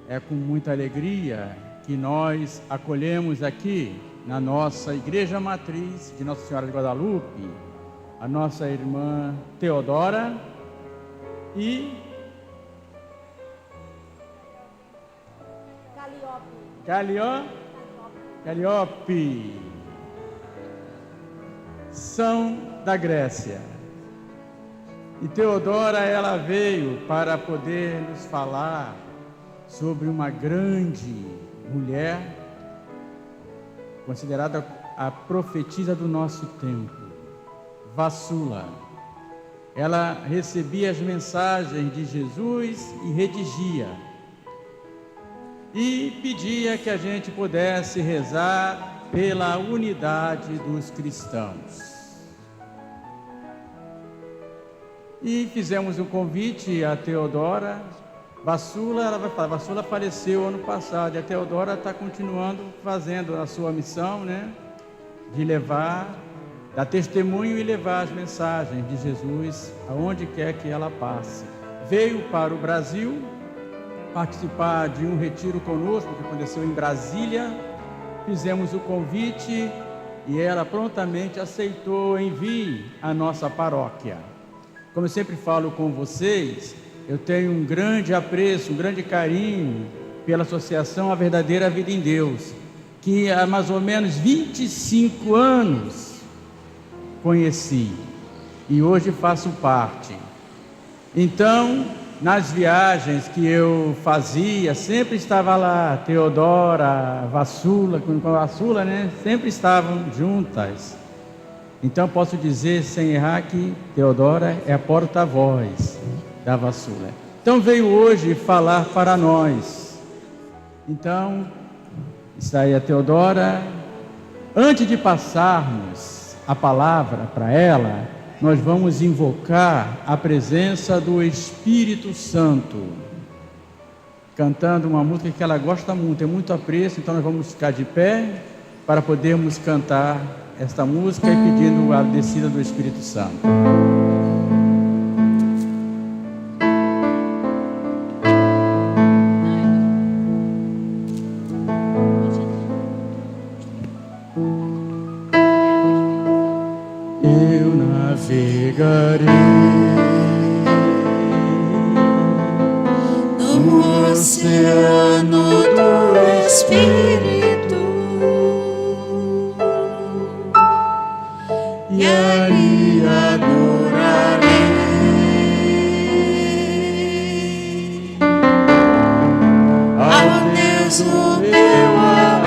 É com muita alegria que nós acolhemos aqui na nossa Igreja Matriz de Nossa Senhora de Guadalupe a nossa irmã Teodora e Calliope, são da Grécia. E Teodora, ela veio para poder nos falar sobre uma grande mulher, considerada a profetisa do nosso tempo, Vassula. Ela recebia as mensagens de Jesus e redigia. E pedia que a gente pudesse rezar pela unidade dos cristãos. E fizemos um convite a Teodora. Vassula, ela vai falar, Vassula faleceu ano passado, e a Teodora está continuando fazendo a sua missão, né? De levar, dar testemunho e levar as mensagens de Jesus aonde quer que ela passe. Veio para o Brasil participar de um retiro conosco que aconteceu em Brasília. Fizemos o convite e ela prontamente aceitou envie à nossa paróquia. Como eu sempre falo com vocês, eu tenho um grande apreço, um grande carinho pela Associação A Verdadeira Vida em Deus, que há mais ou menos 25 anos conheci e hoje faço parte. Então, nas viagens que eu fazia, sempre estava lá Teodora, Vassula, com Vassula, né? Sempre estavam juntas. Então posso dizer sem errar que Teodora é a porta-voz da Vassula. Então veio hoje falar para nós. Então está aí a Teodora. Antes de passarmos a palavra para ela, nós vamos invocar a presença do Espírito Santo, cantando uma música que ela gosta muito, tem muito apreço. Então nós vamos ficar de pé para podermos cantar esta música e pedindo a descida do Espírito Santo. Eu navegarei no oceano do Espírito e ali adorarei ao Deus o meu amor.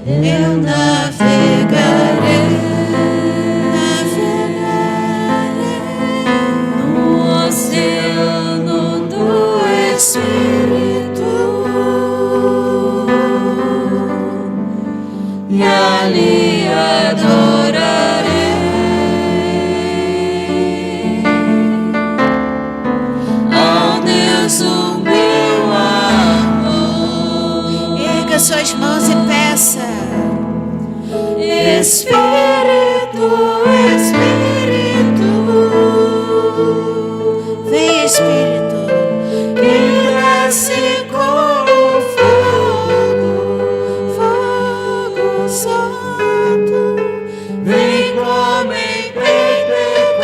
Eu navegarei no oceano do Espírito e ali adorarei ao Deus o meu amor. Erga suas mãos e peça: Espírito, Espírito, vem Espírito, que desce como fogo, fogo santo, vem como em Pentecostes,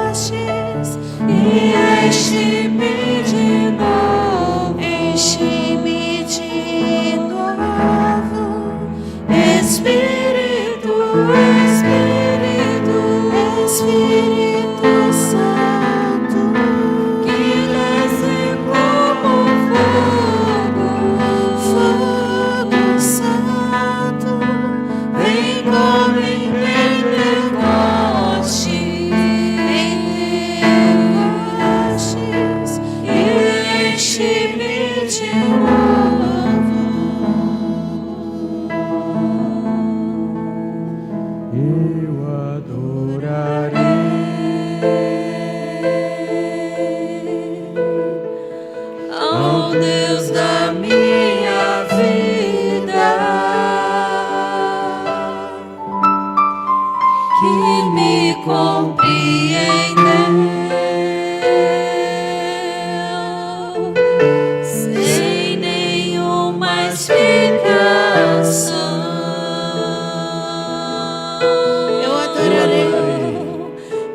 Pentecostes, e enche-me de novo, enche-me de novo, Espírito, Espírito, Espírito Santo, que desce como fogo, fogo santo, vem como em Pentecostes, Pentecostes, e enche-me de novo. Eu adorarei ao Deus da minha vida compreendeu sem nenhuma explicação. Eu adorarei.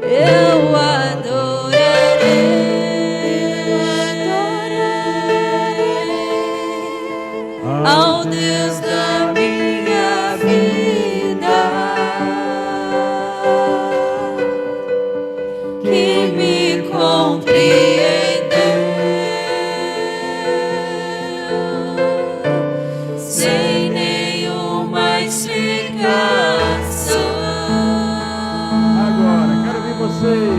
Eu adorarei. Ao Deus da minha vida, que me compreendeu sem nenhuma explicação. Agora, quero ver vocês.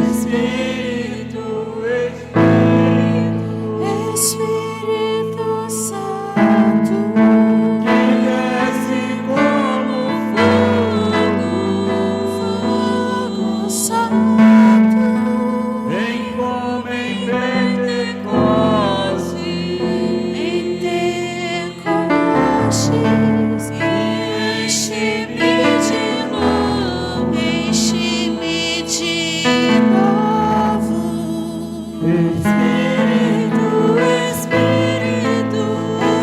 Espírito, Espírito Santo, que desce como fogo santo, vem como em Pentecostes. Pentecostes, enche-me de novo, enche-me de novo.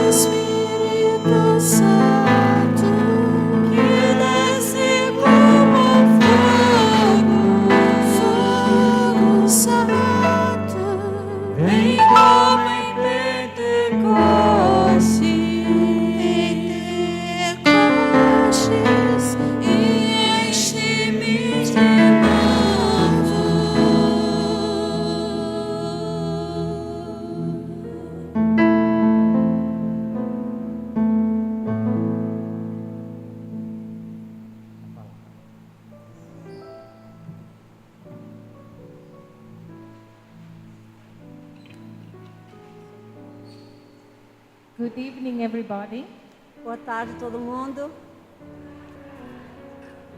Espírito Santo, que desce como fogo santo, vem como em Pentecostes, e enche-me de novo. Good evening, everybody. Boa tarde, todo mundo.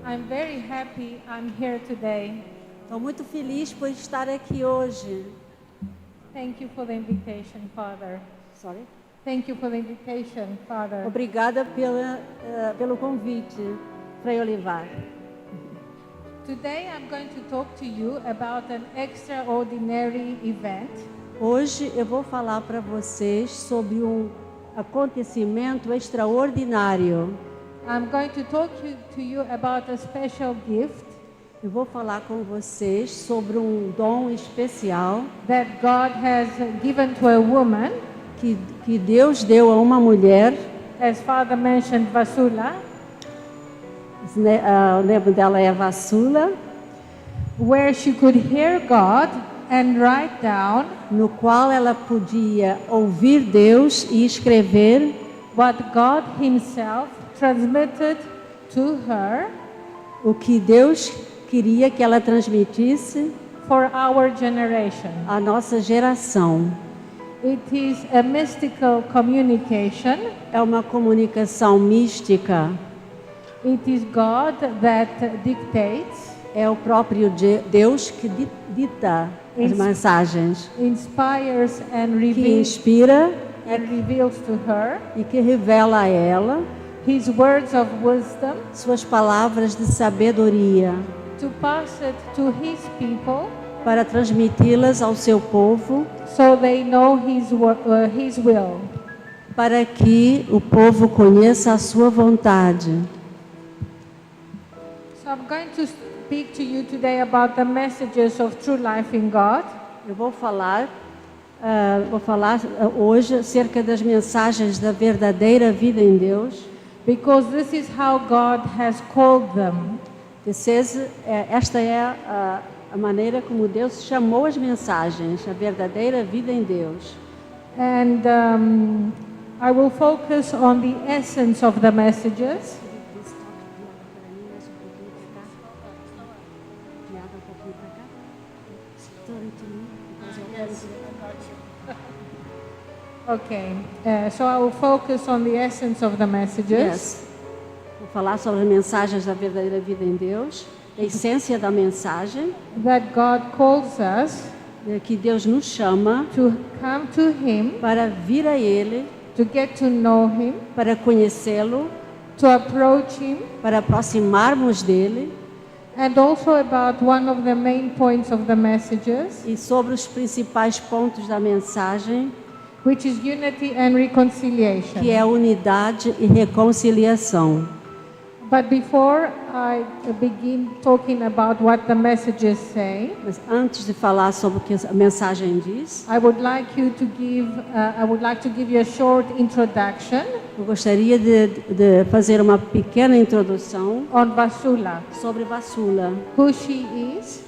I'm very happy I'm here today. Estou muito feliz por estar aqui hoje. Thank you for the invitation, Father. Sorry. Thank you for the invitation, Father. Obrigada pelo convite, Frei Olivar. Today I'm going to talk to you about an extraordinary event. Hoje eu vou falar para vocês sobre um acontecimento extraordinário. I'm going to talk to you about a special gift Eu vou falar com vocês sobre um dom especial that God has given to a woman, que Deus deu a uma mulher. as Father mentioned, Vasula, O nome dela é Vassula, where she could hear God and write down no qual ela podia ouvir Deus e escrever what God Himself transmitted to her o que Deus queria que ela transmitisse for our generation. à nossa geração. It is a mystical communication. É uma comunicação mística, It is God that dictates, é o próprio Deus que dita as mensagens, inspires and que reveals, inspira to her e que revela a ela His words of wisdom suas palavras de sabedoria to pass it to His people para transmiti-las ao seu povo, so they know His will. para que o povo conheça a sua vontade. So I'm going to speak to you today about the messages of true life in God. Eu vou falar hoje acerca das mensagens da verdadeira vida em Deus. Because this is how God has called them. Esta é a maneira como Deus chamou as mensagens, a verdadeira vida em Deus. And I will focus on the essence of the messages. Okay, so I will focus on the essence of the messages. Yes. Vou falar sobre as mensagens da verdadeira vida em Deus, a essência da mensagem, That God calls us que Deus nos chama to come to Him, para vir a Ele, to get to know Him, para conhecê-lo to approach him, para aproximarmos dele and also about one of the main points of the messages, e sobre os principais pontos da mensagem, which is unity and reconciliation. que é unidade e reconciliação. But before I begin talking about what the messages say, Mas antes de falar sobre o que a mensagem diz, I would like to give you a short introduction eu gostaria de fazer uma pequena introdução on Vasula, sobre Vasula, who she is,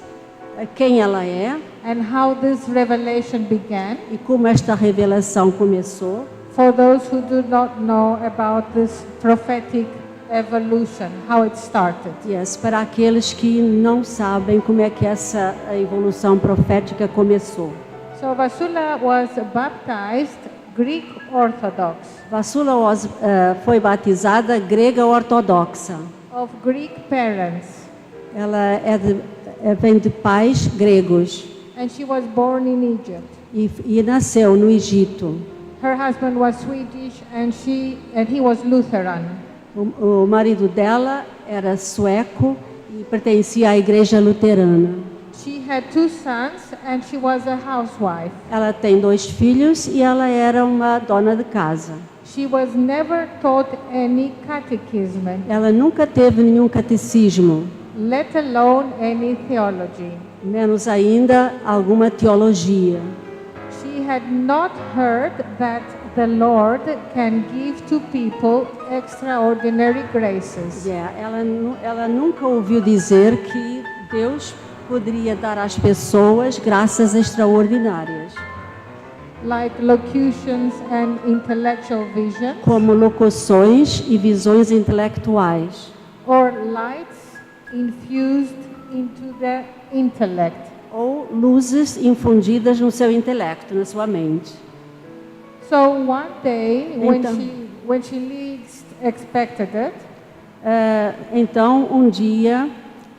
quem ela é and how this revelation began, e como esta revelação começou, for those who do not know about this prophetic evolution, how it started. yes, para aqueles que não sabem como é que essa evolução profética começou. So Vasula was baptized Greek Orthodox, Vasula foi batizada grega ortodoxa. of Greek parents, Ela vem de pais gregos and she was born in Egypt. e nasceu no Egito. Her husband was Swedish and he was Lutheran. O marido dela era sueco e pertencia à igreja luterana. She had 2 sons and she was a housewife. Ela tem 2 filhos e ela era uma dona de casa. She was never taught any catechism, Ela nunca teve nenhum catecismo, let alone any theology. menos ainda alguma teologia. She had not heard that the Lord can give to people extraordinary graces. Ela nunca ouviu dizer que Deus poderia dar às pessoas graças extraordinárias, Like locutions and intellectual vision, como locuções e visões intelectuais, or lights infused into the intellect. ou luzes infundidas no seu intelecto, na sua mente. So one day, Então- when she least expected it, Então, um dia,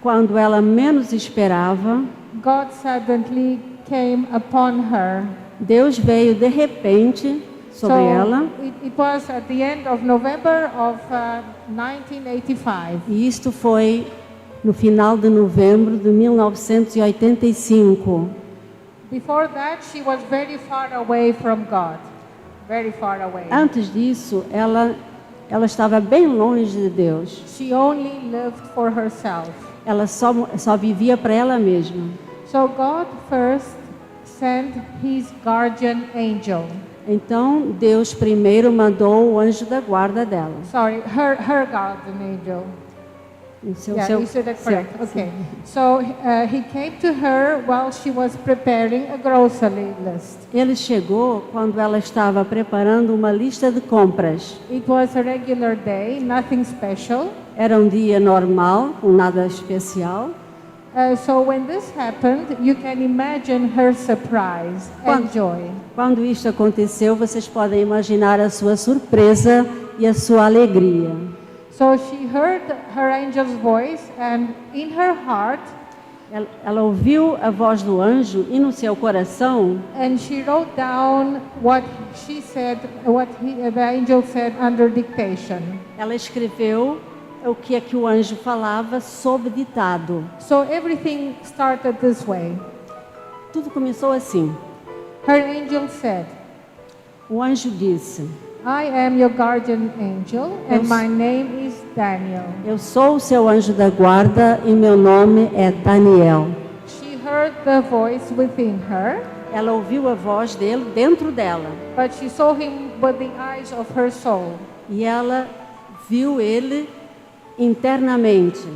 quando ela menos esperava, God suddenly came upon her. Deus veio de repente sobre ela, it was at the end of November of 1985. e isto foi no final de novembro de 1985. Before that, she was very far away from God. Very far away. Antes disso, ela estava bem longe de Deus. She only lived for herself. Ela só vivia para ela mesma. So God first sent his guardian angel. Então, Deus primeiro mandou o anjo da guarda dela. Sorry, her guardian angel. O seu- Yeah, seu- you said that seu- correct. Okay. So he came to her while she was preparing a grocery list. Ele chegou quando ela estava preparando uma lista de compras. It was a regular day, nothing special. Era um dia normal, com nada especial. So when this happened, you can imagine her surprise and joy. Quando isto aconteceu, vocês podem imaginar a sua surpresa e a sua alegria. So she heard her angel's voice, and in her heart, Ela ouviu a voz do anjo e no seu coração, and she wrote down what she said, the angel said under dictation. ela escreveu o que é que o anjo falava sob ditado. So everything started this way. Tudo começou assim. Her angel said, O anjo disse: I am your guardian angel, and Yes. my name is Daniel. Eu sou o seu anjo da guarda e meu nome é Daniel. She heard the voice within her, Ela ouviu a voz dele dentro dela but she saw him with the eyes of her soul. e ela viu ele internamente,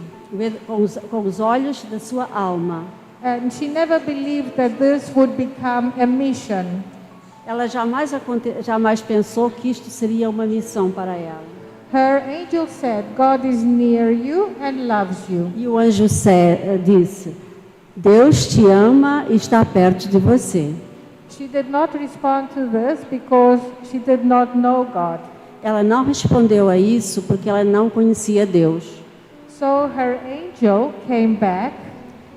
com os olhos da sua alma. And she never believed that this would become a mission. Ela jamais pensou que isto seria uma missão para ela. Her angel said, God is near you and loves you. E o anjo disse: Deus te ama e está perto de você. She did not respond to this because she did not know God. Ela não respondeu a isso porque ela não conhecia Deus. So her angel came back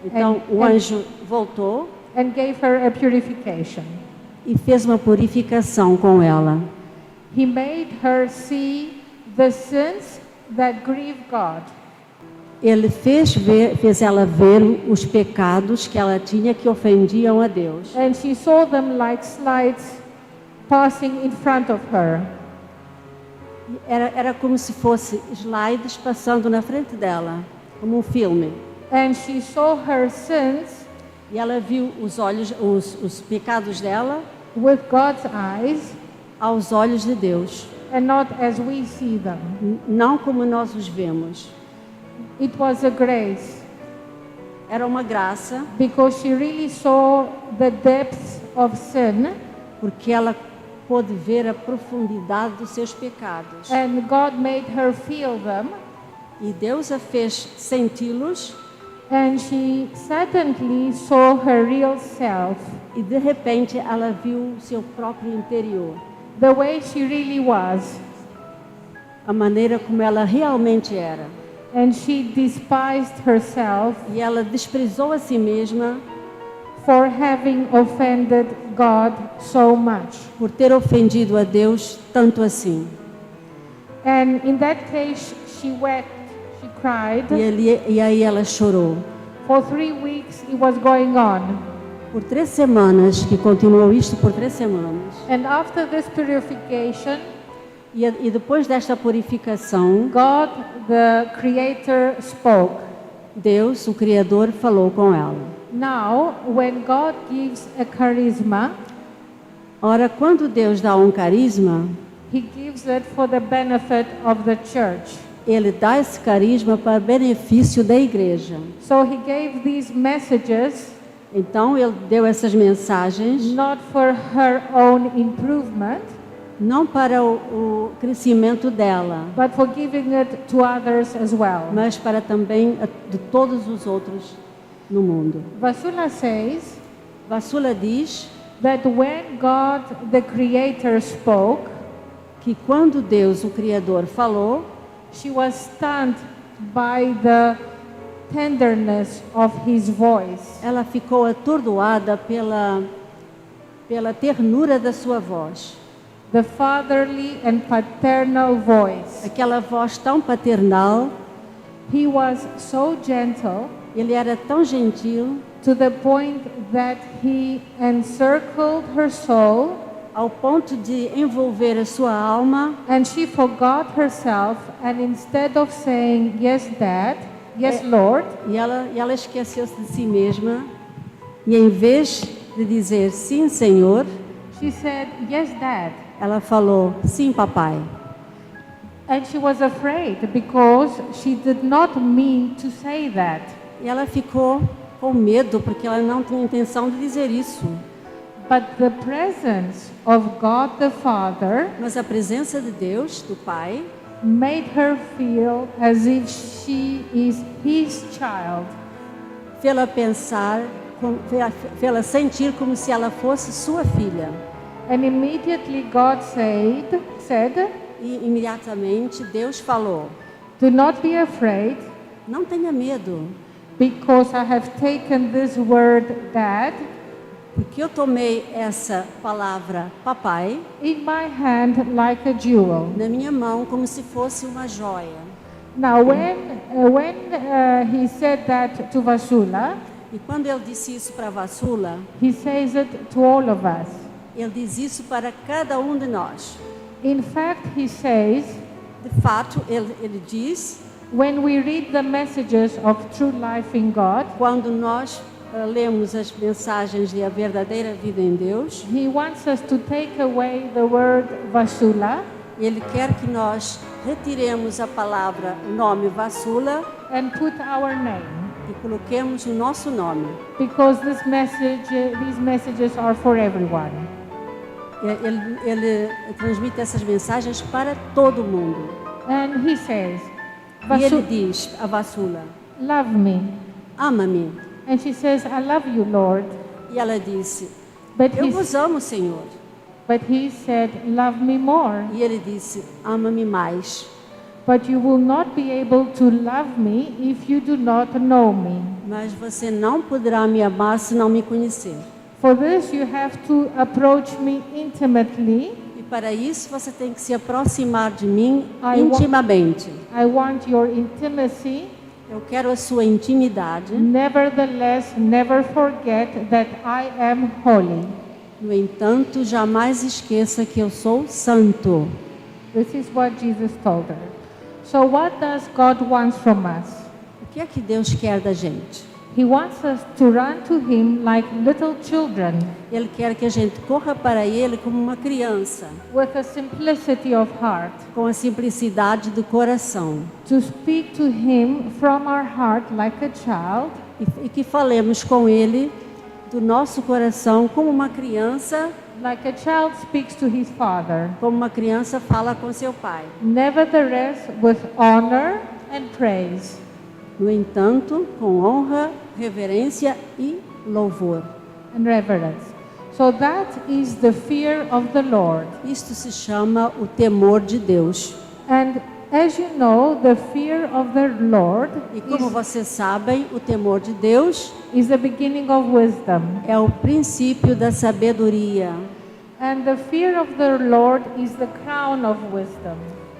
Então o anjo voltou and gave her a purification. e fez uma purificação com ela. He made her see the sins that grieve God. Ele fez ela ver os pecados que ela tinha que ofendiam a Deus. And she saw them like slides passing in front of her. Era como se fosse slides passando na frente dela, como um filme. And she saw her sins E ela viu os pecados dela with God's eyes aos olhos de Deus, and not as we see them. não como nós os vemos. It was a grace Era uma graça, because she really saw the depths of sin, porque ela pôde ver a profundidade dos seus pecados. and God made her feel them, E Deus a fez senti-los, and she suddenly saw her real self, e de repente ela viu o seu próprio interior, the way she really was, a maneira como ela realmente era. and she despised herself E ela desprezou a si mesma for having offended God so much. por ter ofendido a Deus tanto assim. And in that case, she wept, she cried. E aí ela chorou. For 3 weeks it was going on. Por 3 semanas, que continuou isto por 3 semanas. And after this purification, E depois desta purificação, God, the Creator, spoke. Deus, o Criador, falou com ela. Now, when God gives a charisma, Ora, quando Deus dá um carisma, He gives it for the benefit of the church. Ele dá esse carisma para benefício da igreja. So He gave these messages Então, Ele deu essas mensagens not for her own improvement, não para o crescimento dela, but for giving it to others as well. mas para também de todos os outros no mundo. Vasula says Vassula diz that when God, the Creator, spoke, que quando Deus, o Criador, falou, she was stunned by the tenderness of His voice. ela ficou atordoada pela ternura da sua voz. The fatherly and paternal voice. Aquela voz tão paternal, He was so gentle ele era tão gentil, to the point that He encircled her soul, ao ponto de envolver a sua alma, and she forgot herself, and instead of saying, "Yes, Dad, yes, Lord," e ela esqueceu-se de si mesma, e em vez de dizer sim, Senhor, she said, "Yes, Dad." ela falou sim, papai. And she was afraid because she did not mean to say that. E ela ficou com medo, porque ela não tinha intenção de dizer isso. But the presence of God the Father Mas a presença de Deus, do Pai, made her feel as if she is His child. fê-la pensar, fê-la sentir como se ela fosse sua filha. And immediately God said, E imediatamente Deus falou: "Do not be afraid, não tenha medo, because I have taken this word, Dad, porque eu tomei essa palavra papai in my hand like a jewel." na minha mão como se fosse uma joia. Now, when he said that to Vasula, E quando ele disse isso para Vassula, he says it to all of us. ele diz isso para cada um de nós. In fact, he says, De fato, ele diz, when we read the messages of true life in God, quando nós lemos as mensagens de a verdadeira vida em Deus, he wants us to take away the word Vasula ele quer que nós retiremos a palavra, o nome Vassula, and put our name, e coloquemos o nosso nome. because these messages are for everyone. Ele transmite essas mensagens para todo mundo. And he says, E ele Vasu, diz a Vassula: love me. ama-me. And she says, I love you, Lord. E ela disse: But eu vos amo, Senhor. he said, love me more. E ele disse: ama-me mais. But you will not be able to love me if you do not know me. Mas você não poderá me amar se não me conhecer. For this you have to approach me intimately E para isso você tem que se aproximar de mim I intimamente. I want your intimacy. Eu quero a sua intimidade. Nevertheless, never forget that I am holy. No entanto, jamais esqueça que eu sou santo. This is what Jesus told her. So what does God want from us? O que é que Deus quer da gente? He wants us to run to Him like little children, Ele quer que a gente corra para Ele como uma criança, with a simplicity of heart, com a simplicidade do coração. to speak to Him from our heart like a child, E que falemos com Ele do nosso coração como uma criança, like a child speaks to his father. como uma criança fala com seu pai. Nevertheless, with honor and praise. No entanto, com honra, reverência e louvor. And reverence. So that is the fear of the Lord. Isto se chama o temor de Deus. And as you know, the fear of the Lord E como vocês sabem, o temor de Deus is the beginning of wisdom. é o princípio da sabedoria. And the fear of the Lord is the crown of wisdom.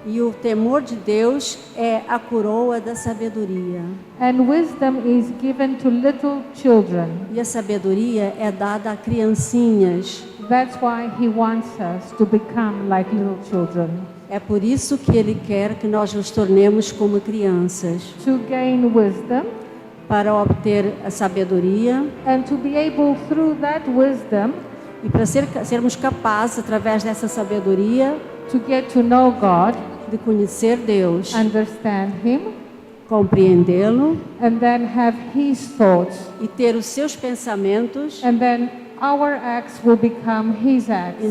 E o temor de Deus é a coroa da sabedoria. And wisdom is given to little children. E a sabedoria é dada a criancinhas. That's why He wants us to become like little children. É por isso que Ele quer que nós nos tornemos como crianças, To gain wisdom para obter a sabedoria and to be able through that wisdom e para sermos capazes, através dessa sabedoria, to get to know God, de conhecer Deus, understand Him, compreendê-lo and then have His thoughts. e ter os seus pensamentos And then our acts will become His acts.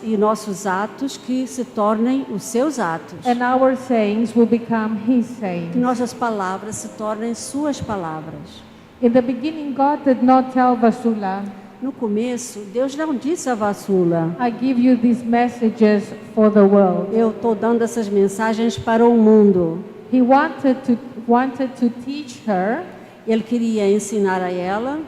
e nossos atos que se tornem os seus atos. And our sayings will become His Que sayings. nossas palavras se tornem suas palavras. In the beginning, God did not tell Vasula, No começo, Deus não disse a Vassula: I give you these messages for the world. eu estou dando essas mensagens para o mundo. He wanted to teach her Ele queria ensinar a ela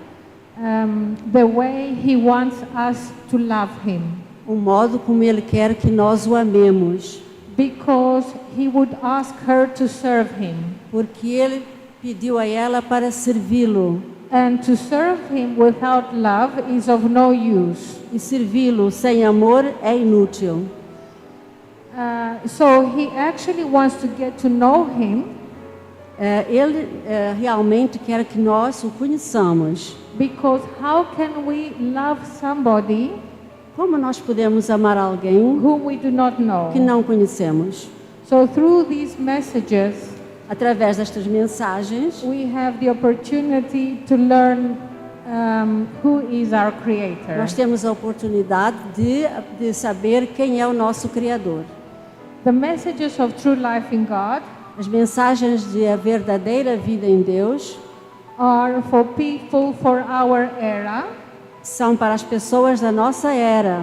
the way He wants us to love Him. o modo como Ele quer que nós o amemos. Because He would ask her to serve Him. Porque Ele pediu a ela para servi-lo. And to serve Him without love is of no use. E servi-lo sem amor é inútil. So He actually wants to get to know Him Ele realmente quer que nós o conheçamos. because how can we love somebody Como nós podemos amar alguém whom we do not know? que não conhecemos? So through these messages, Através destas mensagens, we have the opportunity to learn who is our Creator. nós temos a oportunidade de saber quem é o nosso Criador. The messages of true life in God As mensagens de a verdadeira vida em Deus are for people for our era são para as pessoas da nossa era,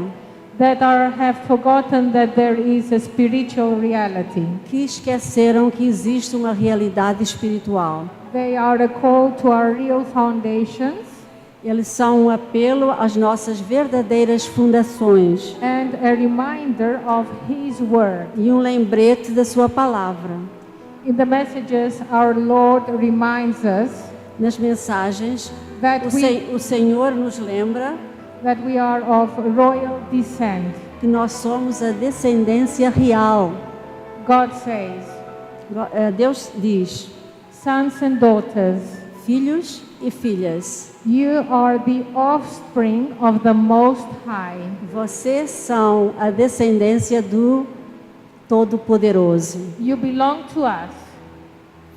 that have forgotten that there is a spiritual reality. que esqueceram que existe uma realidade espiritual. They are a call to our real foundations Eles são um apelo às nossas verdadeiras fundações and a reminder of His Word. e um lembrete da sua palavra. In the messages, our Lord reminds us Nas mensagens, that o Senhor nos lembra that we are of royal descent. que nós somos a descendência real. God says, Deus diz: sons and daughters, filhos e filhas, you are the offspring of the Most High. vocês são a descendência do Todo-Poderoso. You belong to us.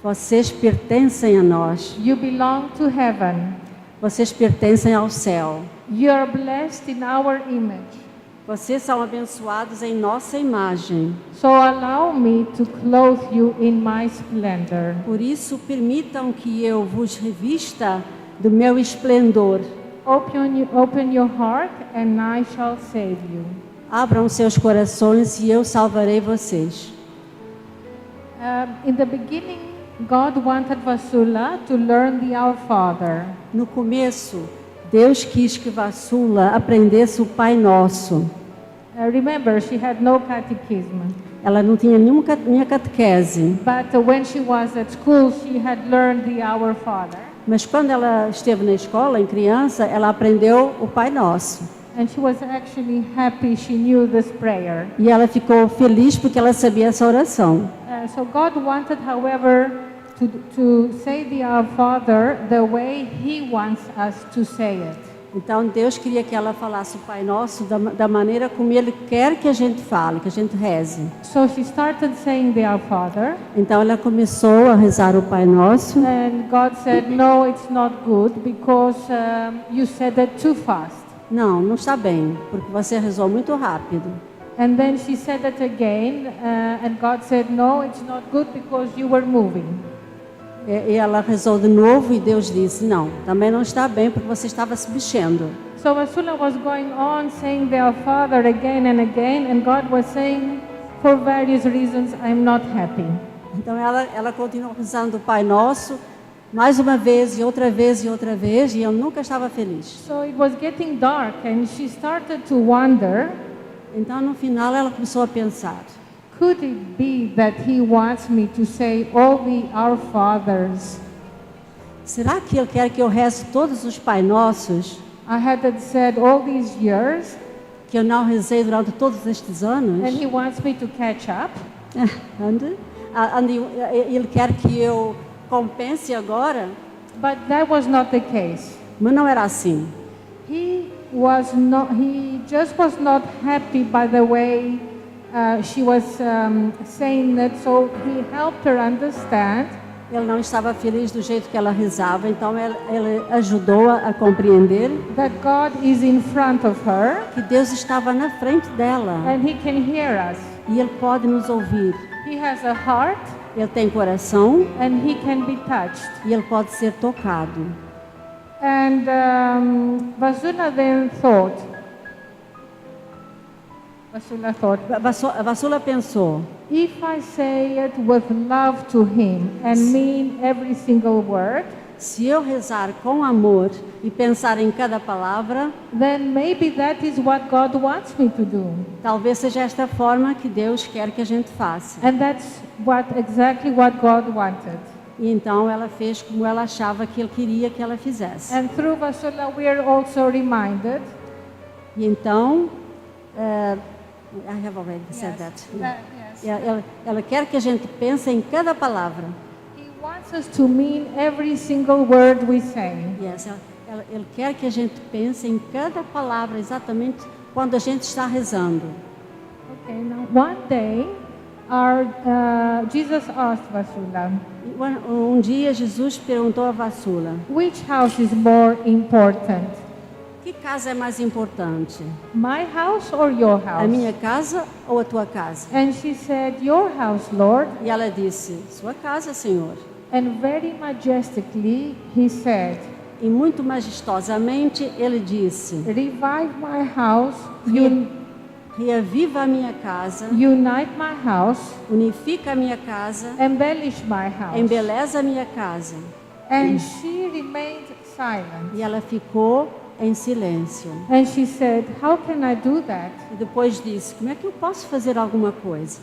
Vocês pertencem a nós. You belong to heaven. Vocês pertencem ao céu. You are blessed in our image. Vocês são abençoados em nossa imagem. So allow me to clothe you in my splendor. Por isso, permitam que eu vos revista do meu esplendor. Open your heart and I shall save you. Abram seus corações e eu salvarei vocês. In the beginning, God wanted Vasula to learn the Our Father. No começo, Deus quis que Vassula aprendesse o Pai Nosso. Remember, she had no catechism. Ela não tinha nenhuma catequese. But when she was at school, she had learned the Our Father. Mas quando ela esteve na escola, em criança, ela aprendeu o Pai Nosso. And she was actually happy she knew this prayer. E ela ficou feliz porque ela sabia essa oração. So God wanted, however, to say the Our Father the way He wants us to say it. Então Deus queria que ela falasse o Pai Nosso da maneira como Ele quer que a gente fale, que a gente reze. So she started saying the Our Father. Então ela começou a rezar o Pai Nosso. And God said, no, it's not good because you said it too fast. Não está bem, porque você rezou muito rápido. And then she said it again, and God said, no, it's not good because you were moving. E ela rezou de novo e Deus disse, não, também não está bem porque você estava se mexendo. So Vasula was going on saying the Our Father again and again, and God was saying, for various reasons, I'm not happy. Então ela continuou rezando o Pai Nosso, mais uma vez e outra vez e outra vez, e eu nunca estava feliz. So it was getting dark, and she started to wonder, Então no final ela começou a pensar, could it be that He wants me to say all the Our Fathers? será que Ele quer que eu reze todos os Pai Nossos I had said all these years, que eu não rezei durante todos estes anos? and He wants me to catch up? Ele quer que eu compense agora? But that was not the case. Mas não era assim. He just was not happy by the way she was saying it, so He helped her understand Ele não estava feliz do jeito que ela rezava, então ele ajudou-a a compreender that God is in front of her que Deus estava na frente dela and He can hear us. e Ele pode nos ouvir. He has a heart Ele tem coração and He can be touched. e Ele pode ser tocado. And Vasula then thought, Vasula pensou, if I say it with love to Him and mean every single word, se eu rezar com amor e pensar em cada palavra, then maybe that is what God wants me to do. talvez seja esta forma que Deus quer que a gente faça. And that's exactly what God wanted. E então ela fez como ela achava que Ele queria que ela fizesse. And through Vasula we are also reminded. E então, I have already said that. Yes. Ela quer que a gente pense em cada palavra. He wants us to mean every single word we say. Yes, ele quer que a gente pense em cada palavra exatamente quando a gente está rezando. Okay, now one day Jesus asked Vasula, Um dia Jesus perguntou a Vasula, which house is more important? que casa é mais importante? My house or your A house? minha casa ou a tua casa? And she said, your house, Lord. E ela disse, sua casa, Senhor. And very majestically he said, E muito majestosamente ele disse, revive my house, reaviva a minha casa, unite my house, unifica a minha casa, embellish my house. embeleza a minha casa. And she remained silent. E ela ficou em silêncio. And she said, how can I do that? E depois disse, como é que eu posso fazer alguma coisa?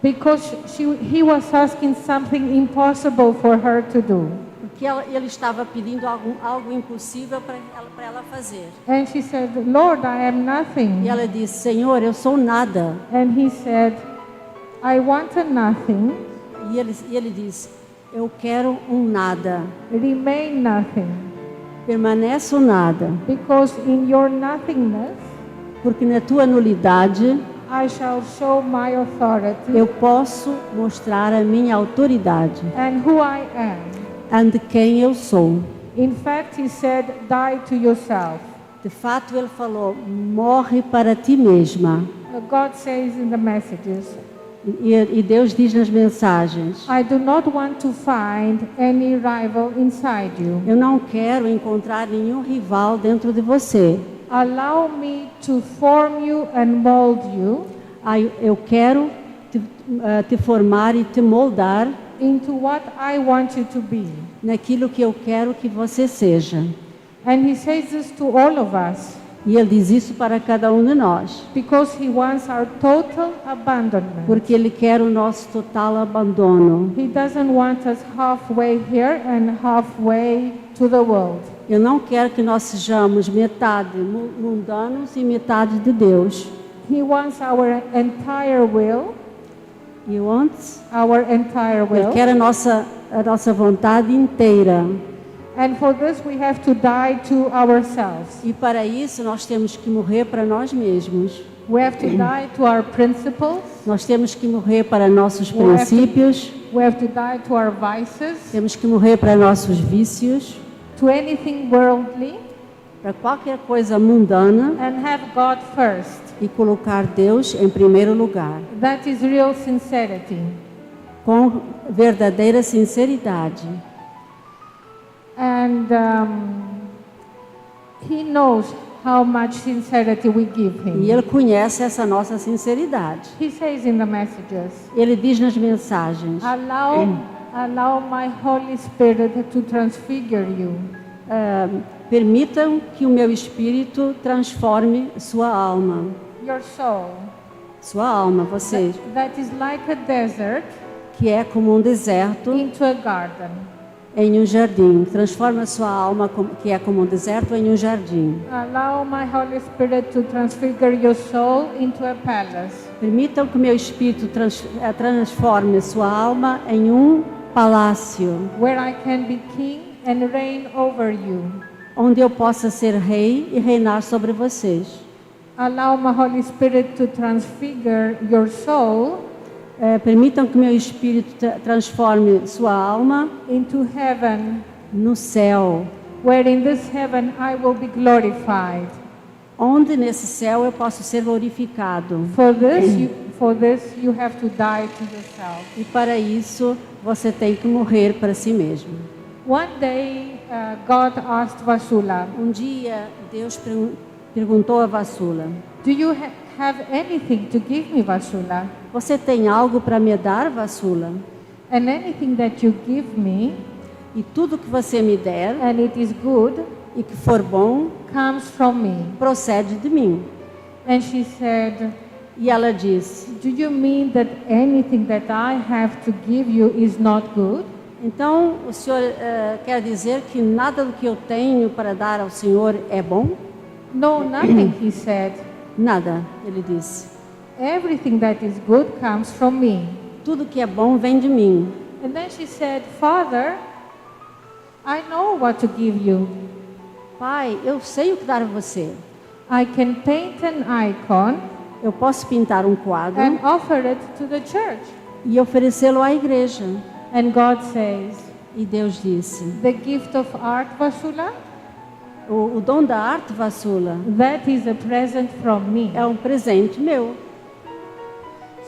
Because he was asking something impossible for her to do. Porque ele estava pedindo algo impossível para ela fazer. And she said, Lord, I am nothing. E ela disse, Senhor, eu sou nada. And he said, I want a nothing. E ele disse, eu quero um nada. Remain nothing. Permanece o nada. Because in your nothingness, Porque na tua nulidade, I shall show my authority eu posso mostrar a minha autoridade. and who I am. De quem eu sou. In fact, he said, die to yourself. De fato, ele falou, morre para ti mesma. God says in the messages, E Deus diz nas mensagens, I do not want to find any rival inside you. eu não quero encontrar nenhum rival dentro de você. Allow me to form you and mold you Eu quero te formar e te moldar into what I want you to be. naquilo que eu quero que você seja. And he says this to all of us. E Ele diz isso para cada um de nós, because He wants our total abandonment. porque Ele quer o nosso total abandono. He doesn't want us halfway here and halfway to the world. Ele não quer que nós sejamos metade mundanos e metade de Deus. He wants our entire will, E antes, our entire Ele will. quer a nossa vontade inteira. And for this we have to die to ourselves. E para isso nós temos que morrer para nós mesmos. We have to die to our principles. Nós temos que morrer para nossos We have to- princípios. We have to die to our vices, Temos que morrer para nossos vícios, to anything worldly, para qualquer coisa mundana and have God first. e colocar Deus em primeiro lugar, That is real sincerity. com verdadeira sinceridade. And He knows how much sincerity we give E Him. Ele conhece essa nossa sinceridade. He says in the messages, Ele diz nas mensagens: allow my Holy Spirit to transfigure you. permitam que o meu espírito transforme sua alma. Your soul, Sua alma, vocês, that is like a desert, que é como um deserto into a garden. em um jardim. Transforma sua alma, que é como um deserto, em um jardim. Allow my Holy Spirit to transfigure your soul into a palace. Permitam que meu espírito transforme sua alma em um palácio, Where I can be king and reign over you. onde eu possa ser rei e reinar sobre vocês. Allow my Holy Spirit to transfigure your soul Permitam que meu espírito transforme sua alma into heaven, no céu, where in this heaven I will be glorified. onde nesse céu eu posso ser glorificado. For this you have to die to yourself. E para isso você tem que morrer para si mesmo. One day God asked Vasula, Um dia Deus perguntou a Vasula: do you have anything to give me, Vasula? você tem algo para me dar, Vasula? And anything that you give me, E tudo que você me der and it is good, e que for bom, comes from me. procede de mim. And she said, E ela disse: do you mean that anything that I have to give you is not good? então o senhor quer dizer que nada do que eu tenho para dar ao Senhor é bom? No, nothing, he said. Nada, ele disse. Everything that is good comes from me. Tudo que é bom vem de mim. And then she said, Father, I know what to give you. Pai, eu sei o que dar a você. I can paint an icon Eu posso pintar um quadro and offer it to the church. e oferecê-lo à igreja. And God says, E Deus disse: the gift of art, Vasula, o dom da arte, Vasula, that is a present from me. é um presente meu.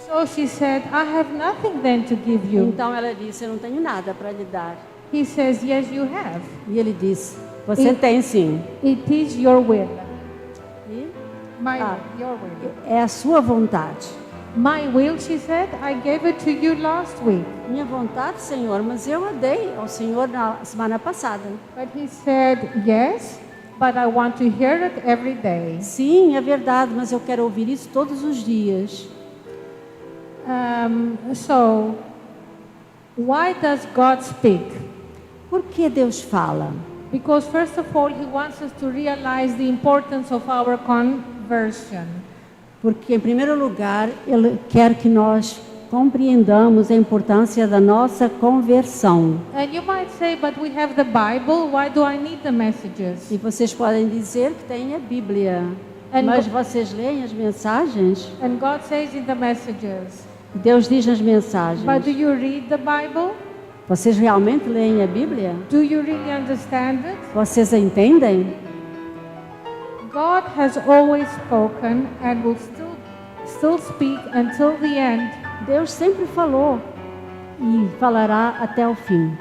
So she said, I have nothing then to give you. Então ela disse: eu não tenho nada para lhe dar. He says, yes, you have. E ele disse: você E- tem sim. It is your will. E My Ah. will, your will. é a sua vontade. My will, she said, I gave it to you last week. Minha vontade, Senhor, mas eu a dei ao Senhor na semana passada. But he said, yes, but I want to hear it every day. Sim, é verdade, mas eu quero ouvir isso todos os dias. So, why does God speak? Por que Deus fala? Because first of all, he wants us to realize the importance of our conversion. Porque, em primeiro lugar, Ele quer que nós compreendamos a importância da nossa conversão. And you might say, but we have the Bible, why do I need the messages? E vocês podem dizer que têm a Bíblia, And mas go- vocês leem as mensagens? And God says in the messages, Deus diz nas but do mensagens: you read the Bible? vocês realmente leem a Bíblia? Do you really understand it? Vocês a entendem? God has always spoken and will still speak until the end. Deus sempre falou e falará até o fim.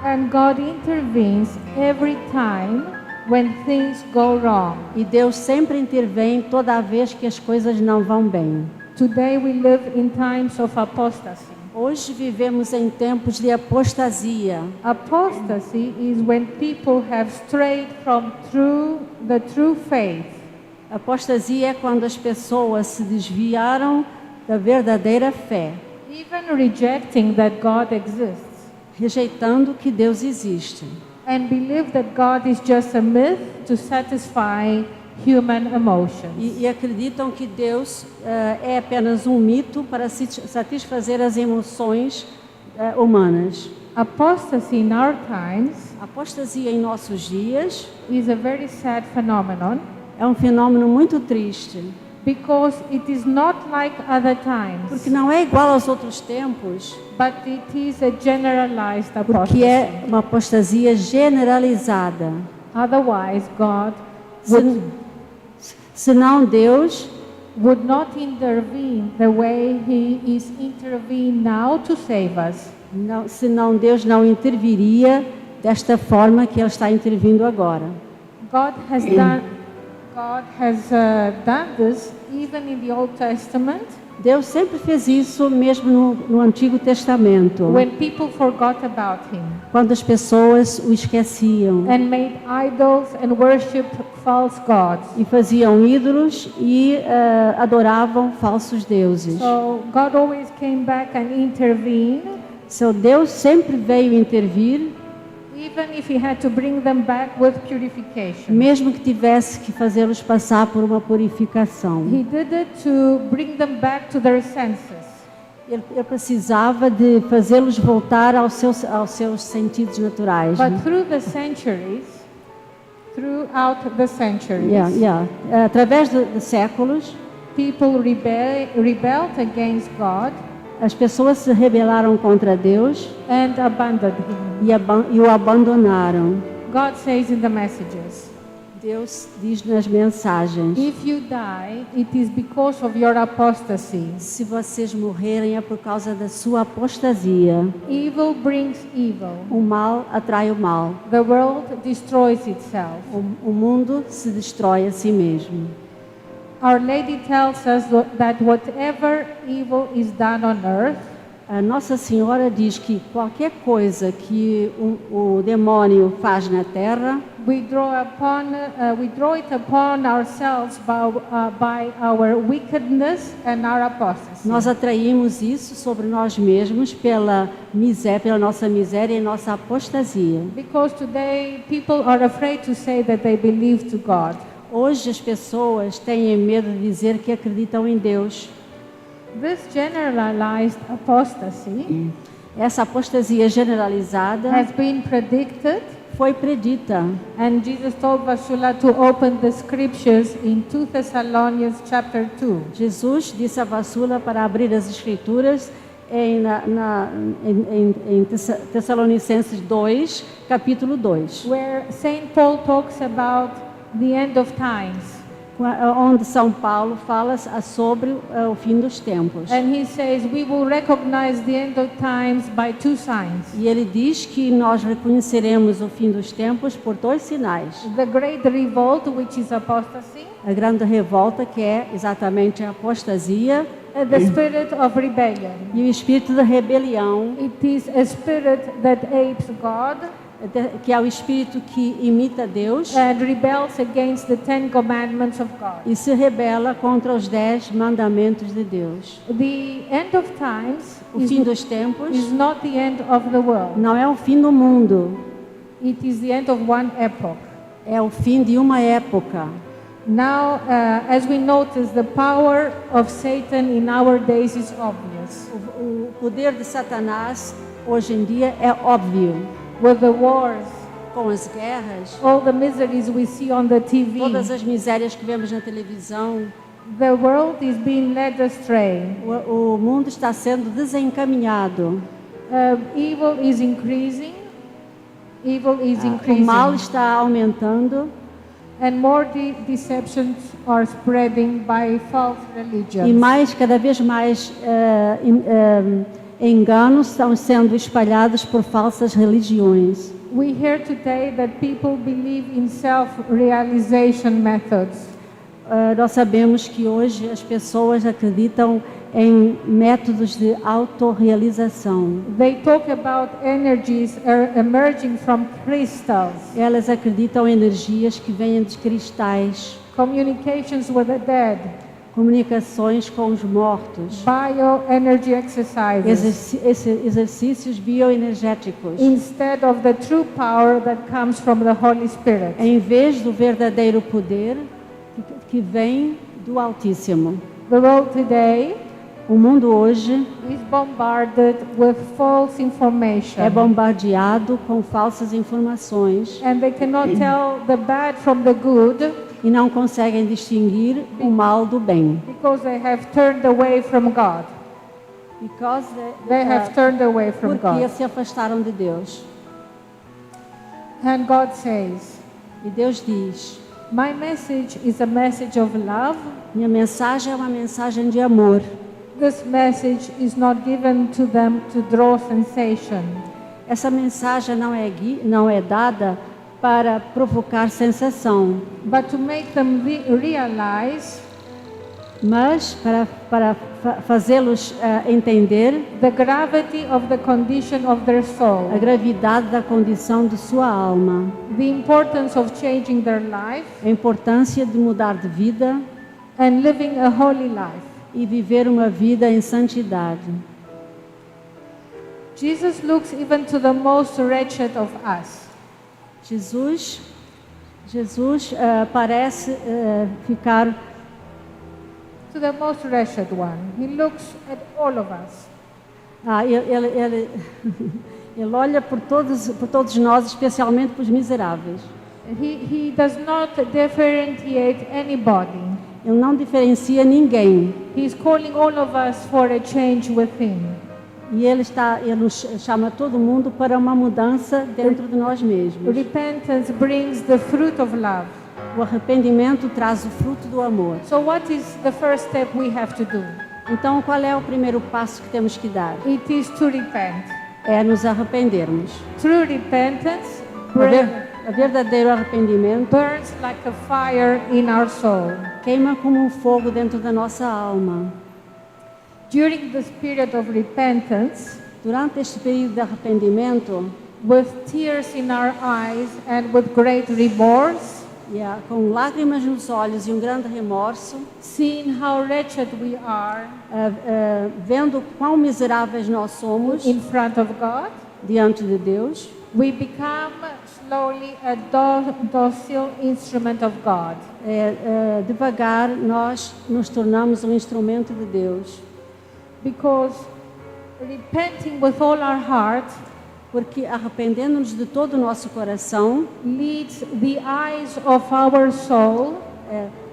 And God intervenes every time when things go wrong. E Deus sempre intervém toda vez que as coisas não vão bem. Today we live in times of apostasy. Hoje vivemos em tempos de apostasia. Apostasy is when people have strayed from the true faith. Apostasia é quando as pessoas se desviaram da verdadeira fé, even rejecting that God exists, rejeitando que Deus existe and believe that God is just a myth to satisfy human emotions. e acreditam que Deus é apenas um mito para satisfazer as emoções humanas. Apostasy in our times A apostasia em nossos dias is a very sad phenomenon é um fenômeno muito triste, because it is not like other times, porque não é igual aos outros tempos, but it is a generalized porque apostasy. é uma apostasia generalizada. Otherwise, God Senão Deus would not intervene the way He is intervening now to save us. senão Deus não interviria desta forma que Ele está intervindo agora. God has done this even in the Old Testament Deus sempre fez isso mesmo no Antigo Testamento, when people forgot about Him quando as pessoas o esqueciam and made idols and worshipped false gods. e faziam ídolos e adoravam falsos deuses. So God always came back and intervened, Seu Deus sempre veio intervir, even if He had to bring them back with purification. mesmo que tivesse que fazê-los passar por uma purificação. He did it to bring them back to their senses. Ele precisava de fazê-los voltar aos seus sentidos naturais. But throughout the centuries, Através de séculos, people rebelled against God as pessoas se rebelaram contra Deus and abandoned Him. e o abandonaram. God says in the messages, Deus diz nas mensagens: if you die, it is because of your apostasy. se vocês morrerem é por causa da sua apostasia. Evil brings evil. O mal atrai o mal. The world destroys itself. O mundo se destrói a si mesmo. Our Lady tells us that whatever evil is done on earth, A Nossa Senhora diz que qualquer coisa que o demônio faz na terra, we draw it upon ourselves by our wickedness and our apostasy. nós atraímos isso sobre nós mesmos pela nossa miséria e nossa apostasia. Because today people are afraid to say that they believe to God. Hoje as pessoas têm medo de dizer que acreditam em Deus. This generalized apostasy Essa apostasia generalizada has been predicted, foi predita. and Jesus told Vasula to open the scriptures in 2 Thessalonians chapter 2. Jesus disse a Vassula para abrir as Escrituras em Tessalonicenses 2, capítulo 2, Where Saint Paul talks about the end of times. onde São Paulo fala sobre o fim dos tempos. And he says we will recognize the end of times by two signs. E ele diz que nós reconheceremos o fim dos tempos por dois sinais. The great revolt, which is apostasy, A grande revolta, que é exatamente a apostasia, and the spirit of rebellion. e o espírito da rebelião, It is a spirit that apes God que é o espírito que imita Deus and rebels against the 10 commandments of God. e se rebela contra os 10 mandamentos de Deus. The end of times O fim dos tempos is not the end of the world. não é o fim do mundo, It is the end of one epoch. é o fim de uma época. Now, as we notice, the power of Satan in our days is obvious. O poder de Satanás hoje em dia é óbvio. With the wars, Com as guerras, all the miseries we see on the TV, todas as misérias que vemos na televisão, the world is being led astray. o mundo está sendo desencaminhado. Evil is increasing. Evil is O increasing. mal está aumentando And more deceptions are spreading by false religions. e cada vez mais enganos estão sendo espalhados por falsas religiões. We hear today that people believe in self-realization methods. Nós sabemos que hoje as pessoas acreditam em métodos de autorrealização. They talk about energies emerging from crystals, Elas acreditam em energias que vêm de cristais, communications with the dead, comunicações com os mortos, bioenergy exercises, exercícios bioenergéticos, instead of the true power that comes from the Holy Spirit. em vez do verdadeiro poder que vem do Altíssimo. The world today O mundo hoje is bombarded with false information. é bombardeado com falsas informações And they cannot tell the bad from the good e não conseguem distinguir o mal do bem. because they have turned away from God. Because They have turned away from porque God. se afastaram de Deus. And God says, E Deus diz: my message is a message of love. minha mensagem é uma mensagem de amor. This message is not given to them to draw sensation, Essa mensagem não é dada para provocar sensação, but to make them realize mas para fazê-los entender the gravity of the condition of their soul, a gravidade da condição de sua alma, the importance of changing their life a importância de mudar de vida and living a holy life. e viver uma vida em santidade. Jesus looks even to the most wretched of us. Jesus parece ficar To the most wretched one. He looks at all of us. ele olha por todos nós, especialmente para os miseráveis. He does not differentiate anybody. Ele não diferencia ninguém. He's calling all of us for a change within. E ele nos chama todo mundo para uma mudança dentro de nós mesmos. Repentance brings the fruit of love. O arrependimento traz o fruto do amor. So what is the first step we have to do? Então, qual é o primeiro passo que temos que dar? It is to repent. É nos arrependermos. True repentance O verdadeiro arrependimento burns like a fire in our soul. queima como um fogo dentro da nossa alma. During this period of repentance, Durante este período de arrependimento, with tears in our eyes and with great remorse, com lágrimas nos olhos e um grande remorso, seeing how wretched we are vendo quão miseráveis nós somos in front of God, diante de Deus, we become slowly a docile instrument of God. devagar nós nos tornamos um instrumento de Deus. Because repenting with all our heart Porque arrependendo-nos de todo o nosso coração, leads the eyes of our soul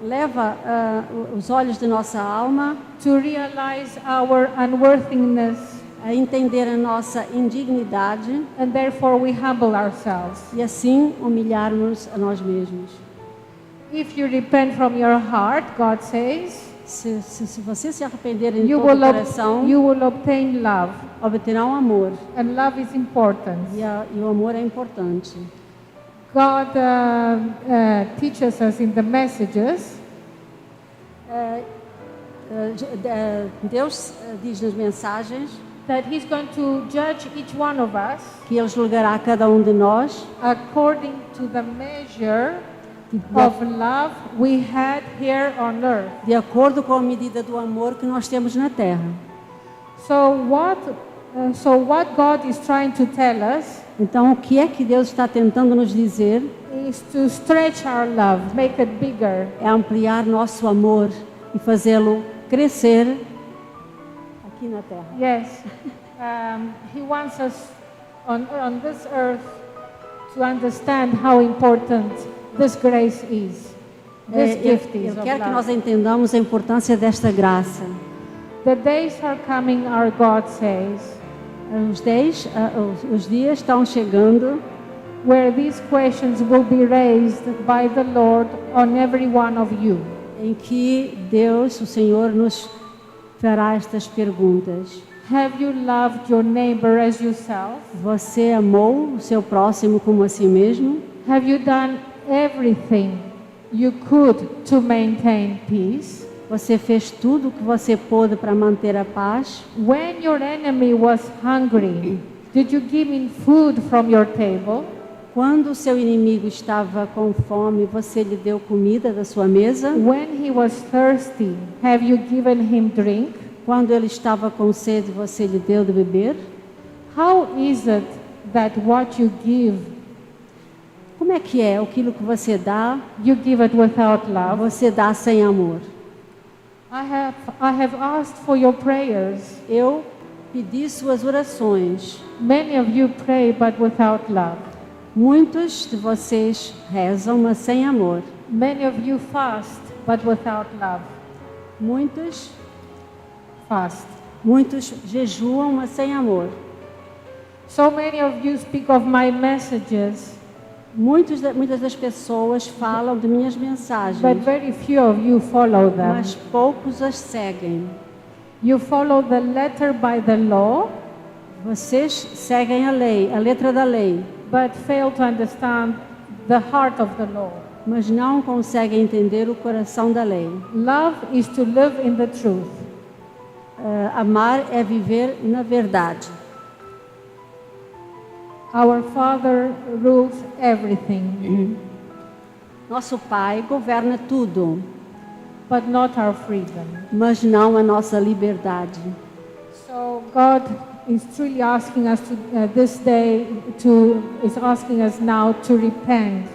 leva os olhos de nossa alma to realize our unworthiness, a entender a nossa indignidade and therefore we humble ourselves. e assim humilharmos a nós mesmos. If you repent from your heart, God says, Se você se arrepender em you todo o will, coração, you will obtain love, obterá um amor. and love is important. E o amor é importante. God teaches us in the messages Deus diz nas mensagens that He's going to judge each one of us que Ele julgará cada um de nós according to the measure of love we had here on earth. de acordo com a medida do amor que nós temos na terra. So what God is trying to tell us Então, o que é que Deus está tentando nos dizer is to stretch our love, make it bigger, é ampliar nosso amor e fazê-lo crescer aqui na terra. yes. He wants us on this earth to understand how important this grace is. This gift is Ele of quer que nós love. entendamos a importância desta graça. The days are coming, our God says, Os dias estão chegando where these questions will be raised by the Lord on every one of you. em que Deus, o Senhor, nos fará estas perguntas. Have you loved your neighbor as yourself? Você amou o seu próximo como a si mesmo? Have you done everything you could to maintain peace? Você fez tudo o que você pôde para manter a paz? When your enemy was hungry, did you give him food from your table? Quando o seu inimigo estava com fome, você lhe deu comida da sua mesa? When he was thirsty, have you given him drink? Quando ele estava com sede, você lhe deu de beber? How is it that what you give, Como é que é aquilo que você dá, you give it without love? você dá sem amor? I have asked for your prayers. Eu pedi suas orações. Many of you pray, but without love. Muitos de vocês rezam, mas sem amor. Many of you fast, but without love. Muitos Fast. jejuam, mas sem amor. So many of you speak of my messages, Muitas das pessoas falam de minhas but mensagens, very few of you follow them. mas poucos as seguem. You follow the letter by the law, Vocês seguem a lei, a letra da lei, but fail to understand the heart of the law. mas não conseguem entender o coração da lei. Love is to live in the truth. Amar é viver na verdade. Our Father rules everything, Nosso Pai governa tudo, but not our freedom. mas não a nossa liberdade. So God is truly asking us to this day is asking us now to repent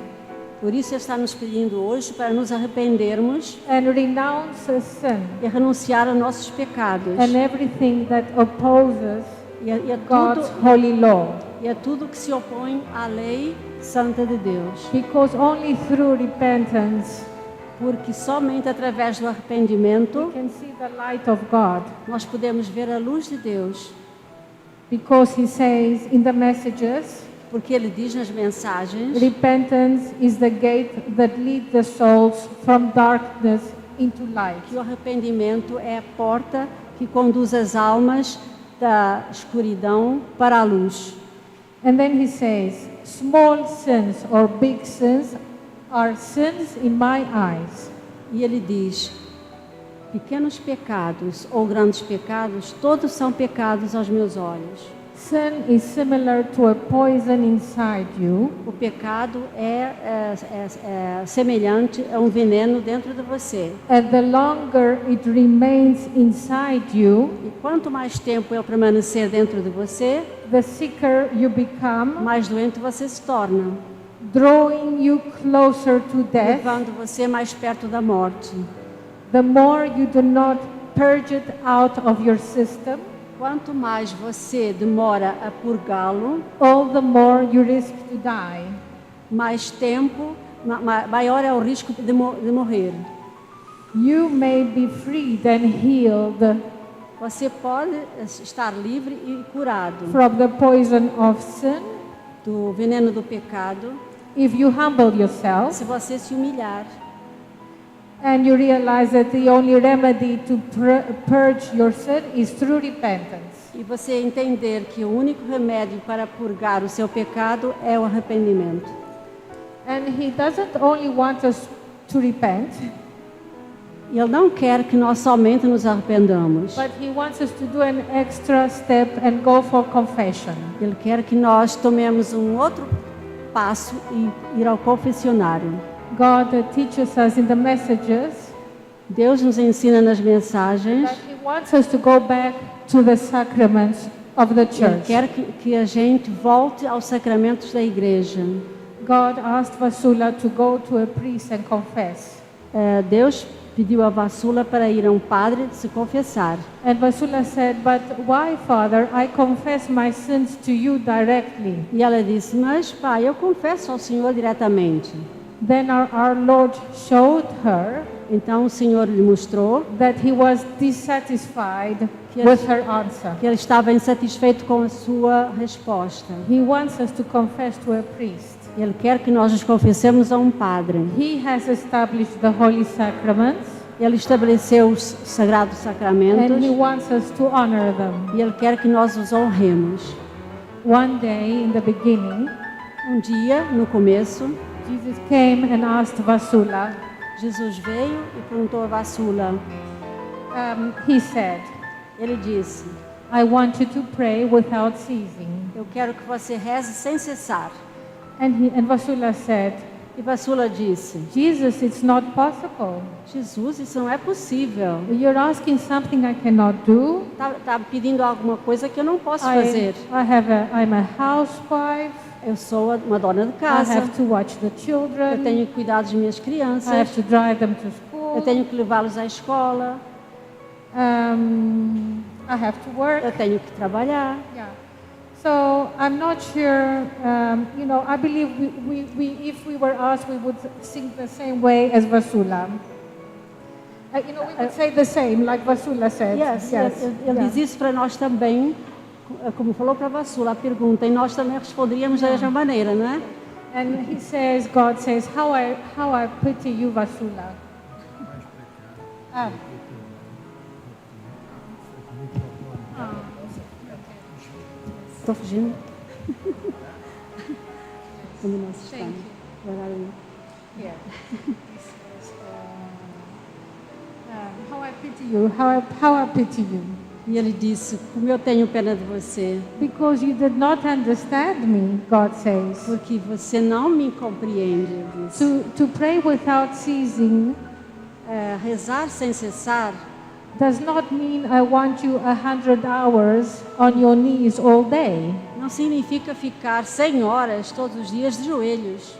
Por isso está nos pedindo hoje para nos arrependermos and renounce sin e renunciar a nossos pecados and everything that opposes e a God's tudo, holy law. e a tudo que se opõe à lei santa de Deus. Because only through repentance Porque somente através do arrependimento we can see the light of God. nós podemos ver a luz de Deus. Because He says in the messages, Porque Ele diz nas mensagens repentance is the gate that leads the souls from darkness into light. que o arrependimento é a porta que conduz as almas da escuridão para a luz. And then He says, small sins or big sins are sins in my eyes. E Ele diz, pequenos pecados ou grandes pecados, todos são pecados aos meus olhos. Sin is similar to a poison inside you, O pecado é semelhante a um veneno dentro de você. and the longer it remains inside you, E quanto mais tempo ele permanecer dentro de você, the sicker you become, mais doente você se torna, drawing you closer to death. levando você mais perto da morte. The more you do not purge it out of your system, Quanto mais você demora a purgá-lo, all the more you risk to die. mais tempo, maior é o risco de morrer. You may be freed and healed Você pode estar livre e curado from the poison of sin do veneno do pecado if you humble yourself se você se humilhar and you realize that the only remedy to purge your sin is through repentance. e você entender que o único remédio para purgar o seu pecado é o arrependimento. And He doesn't only want us to repent, E Ele não quer que nós somente nos arrependamos. but He wants us to do an extra step and go for confession. Ele quer que nós tomemos um outro passo e ir ao confessionário. God teaches us in the messages Deus nos ensina nas mensagens. that He wants us to go back to the sacraments of the Ele church. quer que a gente volte aos sacramentos da igreja. God asked Vasula to go to a priest and confess. Deus pediu a Vassula para ir a um padre se confessar. And Vasula said, but why, Father? I confess my sins to you directly. E ela disse, mas pai, eu confesso ao Senhor diretamente. Then our Lord showed her Então o Senhor lhe mostrou that He was dissatisfied with her answer. que ele estava insatisfeito com a sua resposta. He wants us to confess to a priest. Ele quer que nós nos confessemos a um padre. He has established the holy sacraments, Ele estabeleceu os sagrados and He sacramentos wants us to honor them. e Ele quer que nós os honremos. One day in the beginning, Um dia, no começo, Jesus came and asked Vasula, Jesus veio e perguntou a Vassula. He said, Ele disse, I want you to pray without ceasing. eu quero que você reze sem cessar. And Vasula said, E Vasula disse: Jesus, it's not possible. Jesus, isso não é possível. You're asking something I cannot do. Tá pedindo alguma coisa que eu não posso fazer. I'm a housewife. Eu sou uma dona de I casa. have to watch the Eu children. tenho que cuidar das minhas I have crianças. to drive them to school. Eu tenho que levá-los à escola. I have to work. Eu tenho que trabalhar. Yeah. So I'm not sure. I believe if we were asked, we would think the same way as Vasula. We would say the same, like Vasula said. Yes. Ele diz isso para nós também, como falou para a Vasula, a pergunta, e nós também responderíamos da mesma maneira, não é? And he says, God says, how I pity you, Vasula. Estou fugindo. Como nós estamos. Horário. Yeah. How I pity you, how I pity you. E ele disse: como eu tenho pena de você, Because you did not understand me, God says. porque você não me compreende. Ele disse. To pray without ceasing Rezar sem cessar does not mean I want you 100 hours on your knees all day. não significa ficar 100 horas todos os dias de joelhos.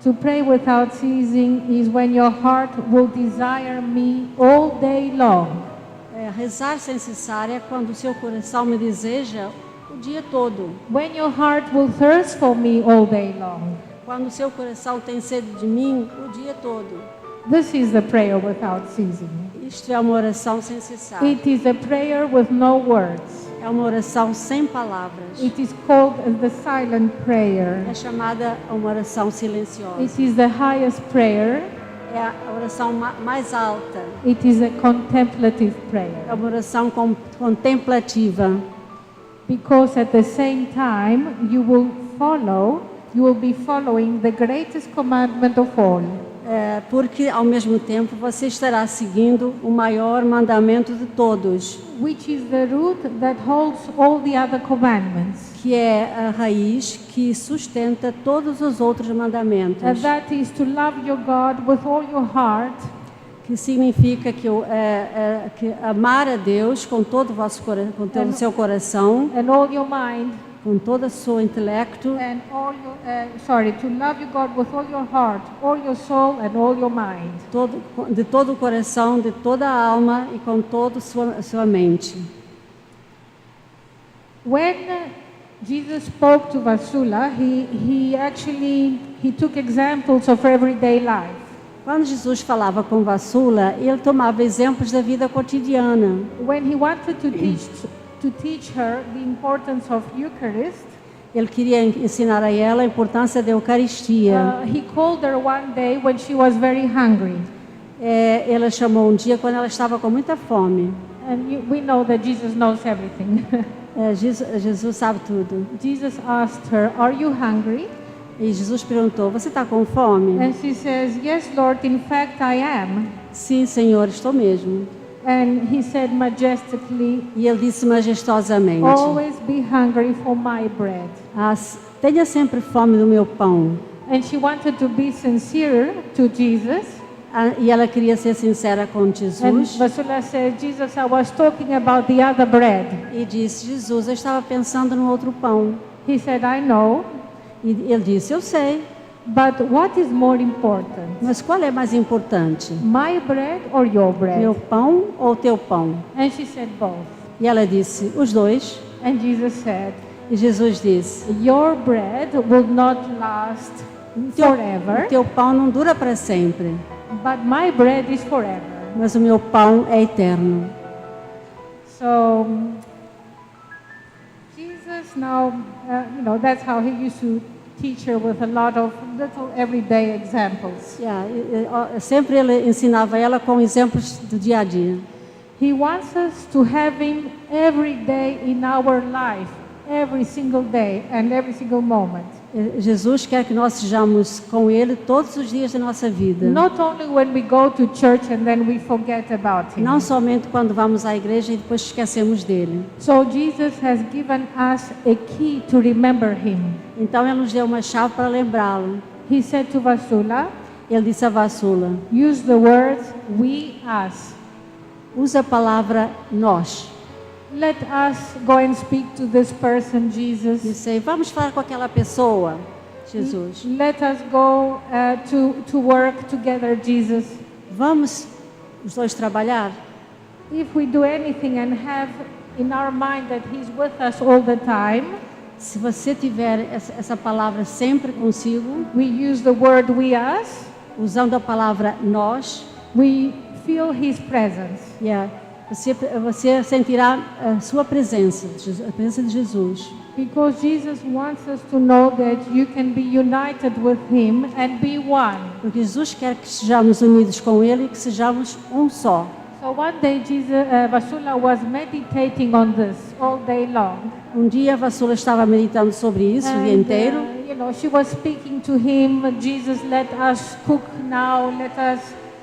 To pray without ceasing is when your heart will desire me all day long. Rezar sem cessar é quando o seu coração me deseja o dia todo. When your heart will thirst for me all day long. Quando o seu coração tem sede de mim o dia todo. This is the prayer without ceasing. Isto é uma oração sem cessar. It is a prayer with no words. É uma oração sem palavras. It is called the silent prayer. É chamada uma oração silenciosa. It is the highest prayer. É a oração mais alta. It is a contemplative É prayer. uma oração contemplativa. Because at the same time you will be following the greatest commandment of all. Porque ao mesmo tempo você estará seguindo o maior mandamento de todos, Which is the root that holds all the other commandments. que é a raiz que sustenta todos os outros mandamentos, And that is to love your God with all your heart, que significa que amar a Deus com todo o com todo o seu coração, and all your mind, com todo o seu intelecto, and to love your God with all your heart, all your soul, and all your mind. de todo o coração, de toda a alma e com toda a sua mente. When Jesus spoke to Vasula, he took examples of everyday life. Quando Jesus falava com Vasula, ele tomava exemplos da vida cotidiana. When he wanted to teach her the importance of Eucharist, Ele queria ensinar a ela a importância da Eucaristia. he called her one day when she was very hungry. Ela chamou um dia quando ela estava com muita fome. And we know that Jesus knows everything. Jesus sabe tudo. Jesus asked her, "Are you hungry?" E Jesus perguntou: você está com fome? And she says, "Yes, Lord, in fact I am." Sim, Senhor, estou mesmo. And he said majestically, E ele disse majestosamente: "Always be hungry for my bread." tenha sempre fome do meu pão. And she wanted to be sincere to Jesus. E ela queria ser sincera com And Jesus. Vasula said, "Jesus, I was talking about the other bread." E disse: Jesus, eu estava pensando no outro pão. He said, "I know, E ele disse: eu sei, but what is more important? mas qual é mais importante? My bread or your bread?" Meu pão ou teu pão? And she said, "Both." E ela disse: os dois. And Jesus said, E Jesus disse: "Your bread will not last o forever, teu pão não dura para sempre, but my bread is forever." mas o meu pão é eterno. So Jesus now, that's how he used to teach her with a lot of little everyday examples. Sempre ele ensinava ela com exemplos do dia a dia. He wants us to have him every day in our life, every single day and every single moment. Jesus quer que nós sejamos com Ele todos os dias da nossa vida. Not only when we go to church and then we forget about Him. Não somente quando vamos à igreja e depois esquecemos dele. So Jesus has given us a key to remember Him. Então Ele nos deu uma chave para lembrá-lo. He said to Vasula, Ele disse a Vassula, use the words we, us. usa a palavra nós. Let us go and speak to this person, Jesus. Disse, vamos falar com aquela pessoa, Jesus. Let us go to work together, Jesus. Vamos os dois trabalhar. If we do anything and have in our mind that He's with us all the time, Se você tiver essa palavra sempre consigo, we use the word we, us, usando a palavra nós, we feel His presence. você sentirá a sua presença, a presença de Jesus. Because Jesus wants us to know that you can be united with Him and be one. Porque Jesus quer que sejamos unidos com Ele e que sejamos um só. So one day Vasula was meditating on this all day long. Um dia a Vassula estava meditando sobre isso o dia inteiro. She was speaking to him, Jesus, let us cook now, let us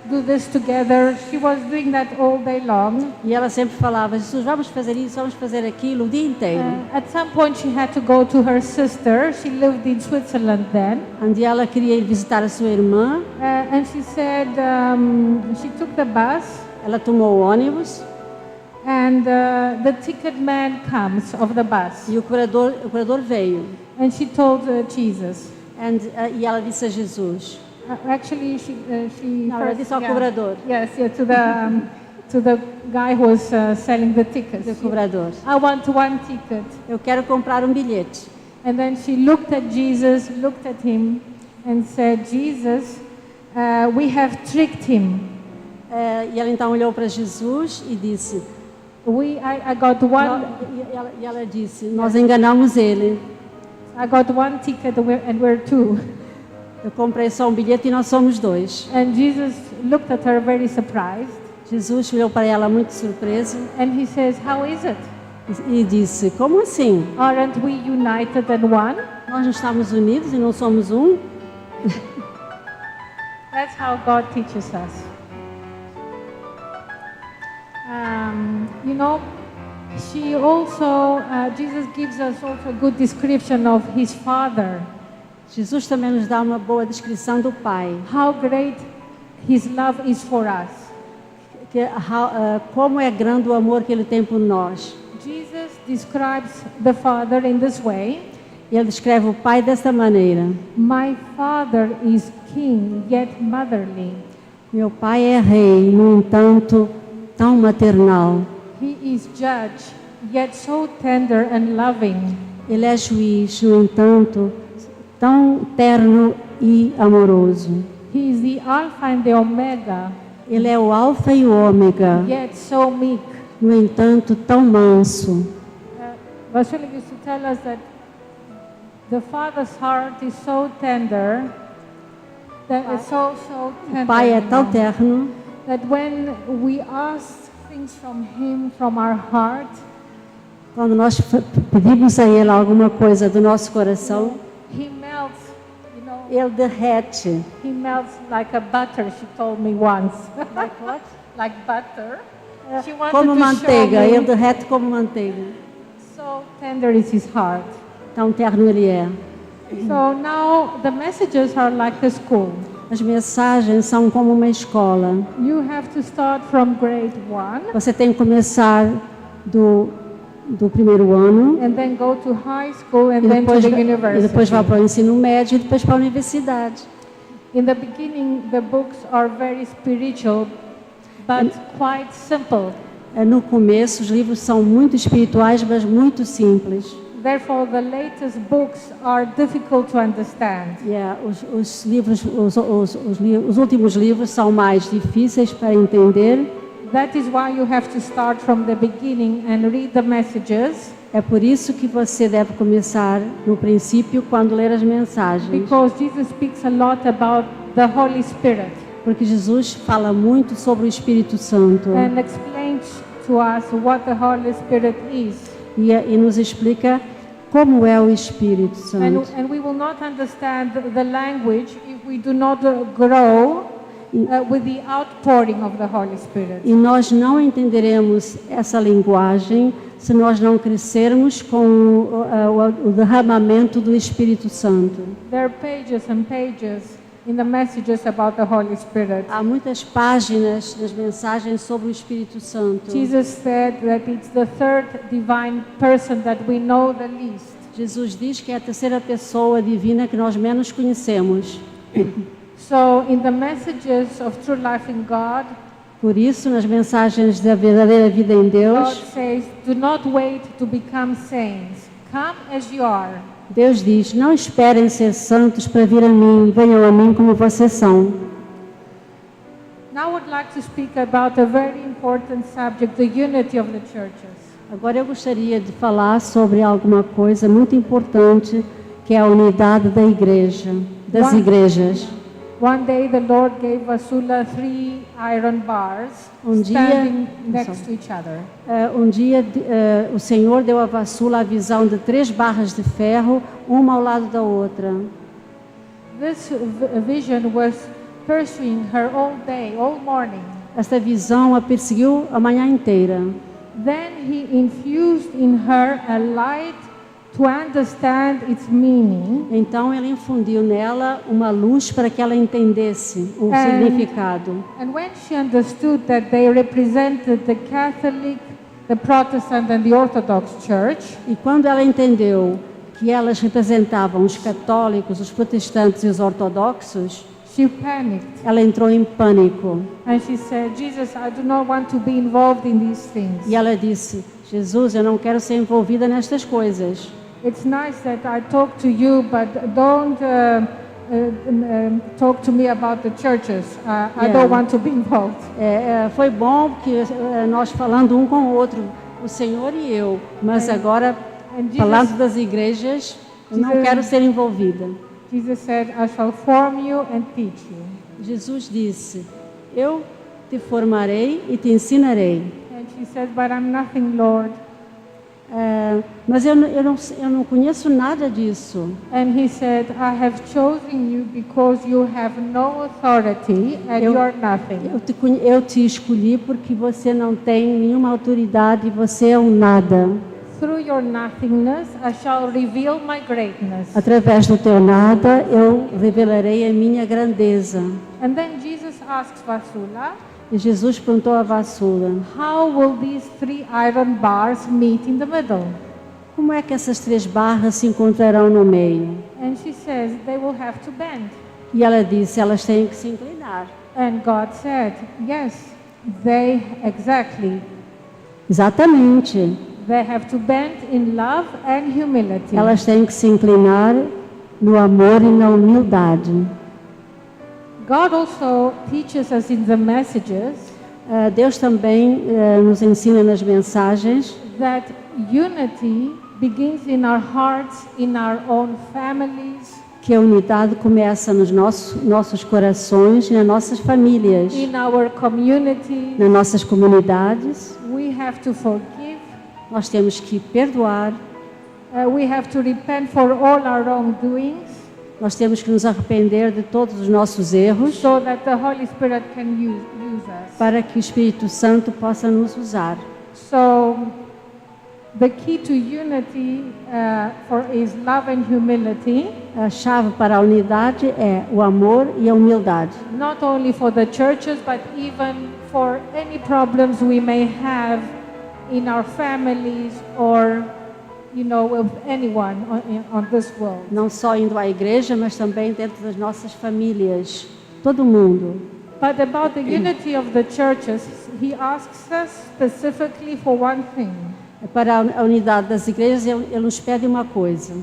do this together. She was doing that all day long. E ela sempre falava, Jesus, vamos fazer isso, vamos fazer aquilo o dia inteiro. At some point she had to go to her sister. She lived in Switzerland then. Onde ela queria ir visitar a sua irmã. And she said, she took the bus. Ela tomou o ônibus. And the ticket man comes of the bus. E o curador veio. And she told Jesus. E ela disse a Jesus. Actually, she Não, ela disse ao cobrador. Yes, to the guy who was selling the tickets. O cobrador. I want one ticket. Eu quero comprar um bilhete. And then she looked at Jesus, looked at him, and said, Jesus, we have tricked him. E ela então olhou para Jesus e disse. I got one. E ela disse, nós enganamos ele. I got one ticket and we're two. Eu comprei só um bilhete e nós somos dois. And Jesus looked at her very surprised. Jesus olhou para ela muito surpreso. And he says, how is it? E disse, como assim? Aren't we united and one? Nós não estamos unidos e não somos um? That's how God teaches us. She also, Jesus gives us also a good description of His Father. Jesus também nos dá uma boa descrição do Pai. How great His love is for us. Como é grande o amor que Ele tem por nós. Jesus describes the Father in this way. Ele descreve o Pai desta maneira. My Father is king, yet motherly. Meu Pai é rei, no entanto, tão maternal. He is judge, yet so tender and loving. Ele é juiz, no entanto, tão terno e amoroso. He is the Alpha and the Omega. Ele é o Alfa e o Ômega. Yet so meek. No entanto, tão manso. Vasula used to tell us that the Father's heart is so tender, that it's so tender. O Pai é tão terno that when we ask things from Him, from our heart, quando nós pedimos a Ele alguma coisa do nosso coração, He melts, Ele derrete. He melts like a butter, she told me once. Like what? Like butter. She wanted Como to manteiga, show me Ele derrete como manteiga. so tender is His heart. Tão terno Ele é. So now the messages are like a school. As mensagens são como uma escola. You have to start from grade 1 Você tem que começar do primeiro ano and then go to high school and e then to depois, the e university. depois vai para o ensino médio e depois para a universidade. In the beginning, the books are very spiritual, but quite simple. No começo, os livros são muito espirituais, mas muito simples. Therefore, the latest books are difficult to understand. Os últimos livros são mais difíceis para entender. That is why you have to start from the beginning and read the messages. É por isso que você deve começar no princípio quando ler as mensagens. Because Jesus speaks a lot about the Holy Spirit. Porque Jesus fala muito sobre o Espírito Santo. And explains to us what the Holy Spirit is. E nos explica como é o Espírito Santo. And we will not understand the language if we do not grow with the outpouring of the Holy Spirit. E nós não entenderemos essa linguagem se nós não crescermos com o derramamento do Espírito Santo. There are pages and pages in the messages about the Holy Spirit. Há muitas páginas nas mensagens sobre o Espírito Santo. Jesus said that it's the third divine person that we know the least. Jesus diz que é a terceira pessoa divina que nós menos conhecemos. So in the messages of true life in God, Por isso, nas mensagens da verdadeira vida em God Deus, says, do not wait to become saints. Come as you are. Deus diz: não esperem ser santos para vir a mim, venham a mim como vocês são. Now I would like to speak about a very important subject, the unity of the churches. Agora eu gostaria de falar sobre alguma coisa muito importante, que é a unidade da igreja, das igrejas. One day the Lord gave Vasula 3 iron bars standing next to each other. Um dia o Senhor deu a Vassula a visão de 3 barras de ferro, uma ao lado da outra. This vision was pursuing her all day, all morning. Esta visão a perseguiu a manhã inteira. Then he infused in her a light to understand its meaning. Então ele infundiu nela uma luz para que ela entendesse o significado. And when she understood that they represented the Catholic, the Protestant and the Orthodox Church, E quando ela entendeu que elas representavam os católicos, os protestantes e os ortodoxos, she panicked ela entrou em pânico. and she said, Jesus, I do not want to be involved in these things. E ela disse: Jesus, eu não quero ser envolvida nestas coisas. It's nice that I talk to you, but don't talk to me about the churches. I don't want to be involved. Foi bom que nós falando um com o outro, o Senhor e eu, mas agora And falando das igrejas, eu não quero ser envolvida. Jesus said, I shall form you and teach you. Jesus disse: eu te formarei e te ensinarei. And she said, but I'm nothing, Lord. Mas eu não conheço nada disso. And he said, I have chosen you because you have no authority and you are nothing. Eu te escolhi porque você não tem nenhuma autoridade e você é um nada. Through your nothingness, I shall reveal my greatness. Através do teu nada, eu revelarei a minha grandeza. And then Jesus asks Vasula, E Jesus perguntou a Vassula: how will these 3 iron bars meet in the middle? como é que essas 3 barras se encontrarão no meio? And she says, they will have to bend. E ela disse: elas têm que se inclinar. And God said, yes, exactly. Exatamente. They have to bend in love and humility. Elas têm que se inclinar no amor e na humildade. God also teaches us in the messages Deus também nos ensina nas mensagens that unity begins in our hearts, in our own families, que a unidade começa nos nossos corações e nas nossas famílias, in our community. nas nossas comunidades. We have to forgive. Nós temos que perdoar, We have to repent for all our wrongdoings nós temos que nos arrepender de todos os nossos erros so that the Holy Spirit can use us. para que o Espírito Santo possa nos usar. So the key to unity is love and humility, A chave para a unidade é o amor e a humildade. not only for the churches but even for any problems we may have in our families or with anyone on this world. Não só indo à igreja, mas também dentro das nossas famílias, todo mundo. But about the unity of the churches, he asks us specifically for one thing. Para a unidade das igrejas, ele nos pede uma coisa.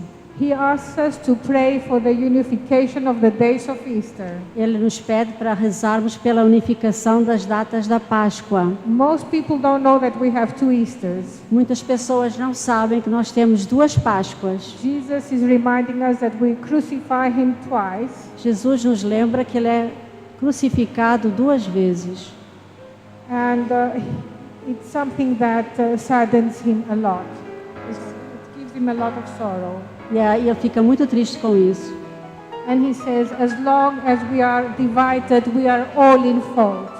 He asks us to pray for the unification of the days of Easter. Ele nos pede para rezarmos pela unificação das datas da Páscoa. Most people don't know that we have 2 Easters. Muitas pessoas não sabem que nós temos 2 Páscoas. Jesus is reminding us that we crucify him twice. Jesus nos lembra que ele é crucificado 2 vezes. And it's something that saddens him a lot. It gives him him a lot of sorrow. E aí ele fica muito triste com isso. And he says, as long as we are divided, we are all in fault.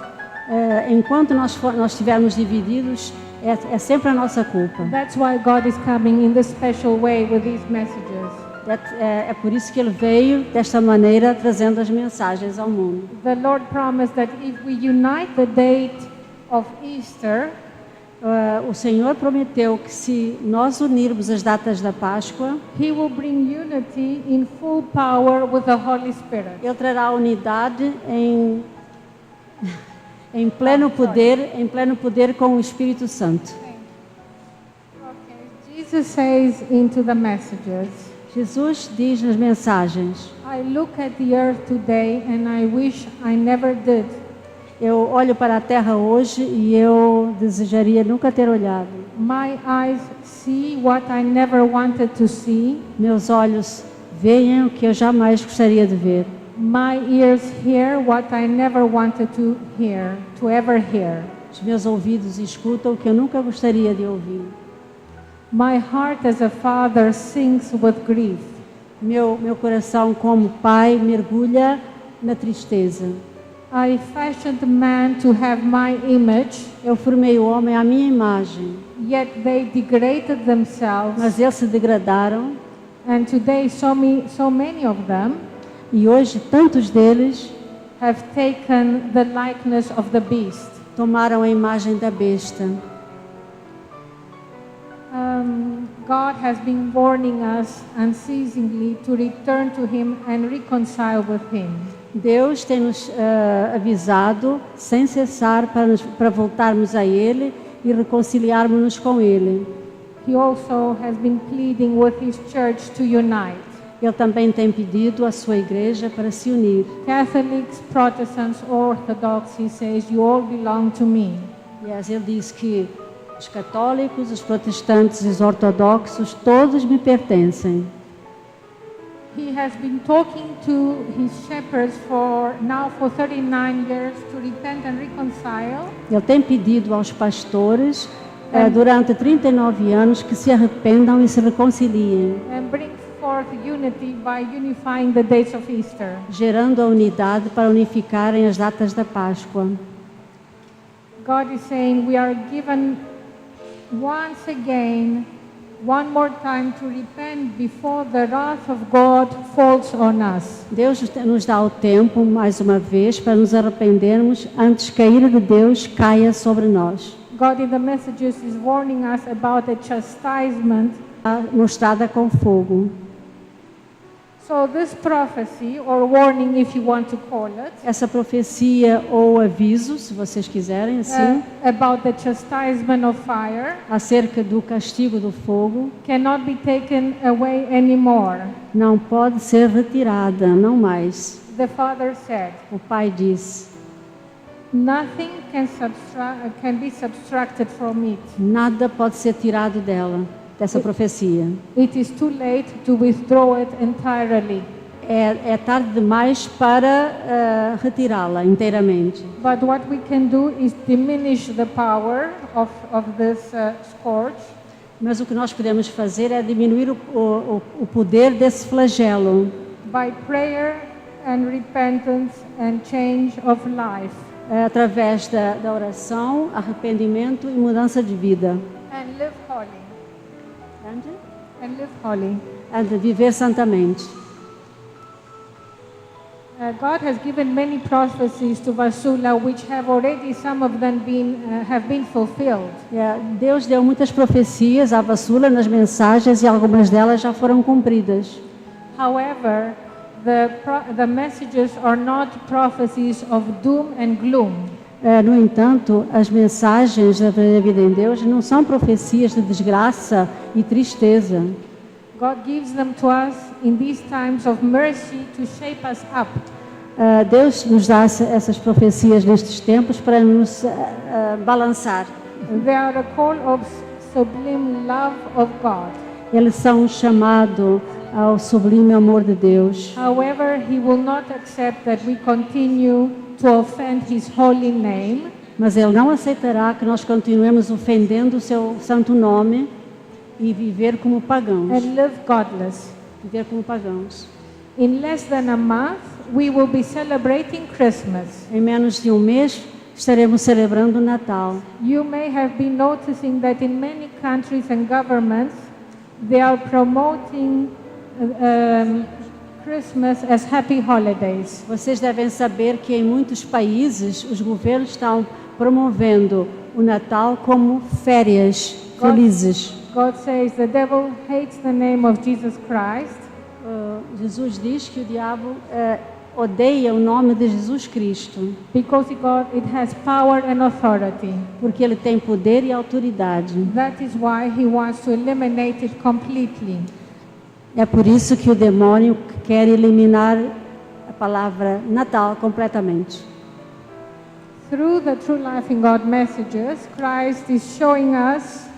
Enquanto nós estivermos divididos, é sempre a nossa culpa. That's why God is coming in this special way with these messages. É por isso que ele veio desta maneira, trazendo as mensagens ao mundo. The Lord promised that if we unite the date of Easter, O Senhor prometeu que se nós unirmos as datas da Páscoa, He will bring unity in full power with the Holy Spirit. ele trará unidade em pleno poder com o Espírito Santo. Okay. Jesus says into the messages, Jesus diz nas mensagens: I look at the earth today and I wish I never did. eu olho para a terra hoje e eu desejaria nunca ter olhado. My eyes see what I never wanted to see. Meus olhos veem o que eu jamais gostaria de ver. My ears hear what I never wanted to ever hear. Os meus ouvidos escutam o que eu nunca gostaria de ouvir. My heart as a father sings with grief. Meu coração como pai mergulha na tristeza. I fashioned man to have my image, Eu formei o homem à minha imagem, yet they degraded themselves. mas eles se degradaram And today so many of them e hoje tantos deles have taken the likeness of the beast. tomaram a imagem da besta. God has been warning us unceasingly to return to Him and reconcile with Him. Deus tem nos avisado sem cessar para voltarmos a Ele e reconciliarmos-nos com Ele. He also has been pleading with His church to unite. Ele também tem pedido à sua igreja para se unir. Catholics, Protestants, Orthodox, He says, you all belong to me. Ele diz que os católicos, os protestantes e os ortodoxos, todos me pertencem. He has been talking to His shepherds for 39 years to repent and reconcile. Ele tem pedido aos pastores durante 39 anos que se arrependam e se reconciliem, And bring forth unity by unifying the dates of Easter. gerando a unidade para unificarem as datas da Páscoa. God is saying we are given once again, one more time to repent before the wrath of God falls on us. Deus nos dá o tempo, mais uma vez, para nos arrependermos antes que a ira de Deus caia sobre nós. God in the messages is warning us about a chastisement. Mostrada com fogo. So this prophecy, or warning if you want to call it, Essa profecia ou aviso, se vocês quiserem, assim, about the chastisement of fire acerca do castigo do fogo, cannot be taken away anymore. não pode ser retirada, não mais. The Father said, O Pai disse: nothing can be subtracted from it. nada pode ser tirado dessa profecia. It is too late to withdraw it entirely. É tarde demais para retirá-la inteiramente. But what we can do is diminish the power of this scourge Mas o que nós podemos fazer é diminuir o poder desse flagelo by prayer and repentance and change of life. através da oração, arrependimento e mudança de vida. And live holy. And live holy. De viver santamente. God has given many prophecies to Vasula, which have already some of them have been fulfilled. Deus deu muitas profecias à Vasula nas mensagens e algumas delas já foram cumpridas. However, the messages are not prophecies of doom and gloom. No entanto, as mensagens da vida em Deus não são profecias de desgraça e tristeza. God gives them to us in these times of mercy to shape us up. Deus nos dá essas profecias nestes tempos para nos balançar. They are a call of sublime love of God. Eles são um chamado ao sublime amor de Deus. However, He will not accept that we continue to offend His holy name. Mas Ele não aceitará que nós continuemos ofendendo o seu santo nome. e viver como pagãos. and live godless. Viver como pagãos. In less than a month, we will be celebrating Christmas. Em menos de um mês, estaremos celebrando o Natal. You may have been noticing that in many countries and governments, they are promoting Christmas as happy holidays. Vocês devem saber que em muitos países os governos estão promovendo o Natal como férias felizes. God says the devil hates the name of Jesus Christ, Jesus diz que o diabo odeia o nome de Jesus Cristo, because it has power and authority. porque ele tem poder e autoridade. That is why he wants to eliminate it completely. É por isso que o demônio quer eliminar a palavra Natal completamente. Through the True Life in God messages, Christ is showing us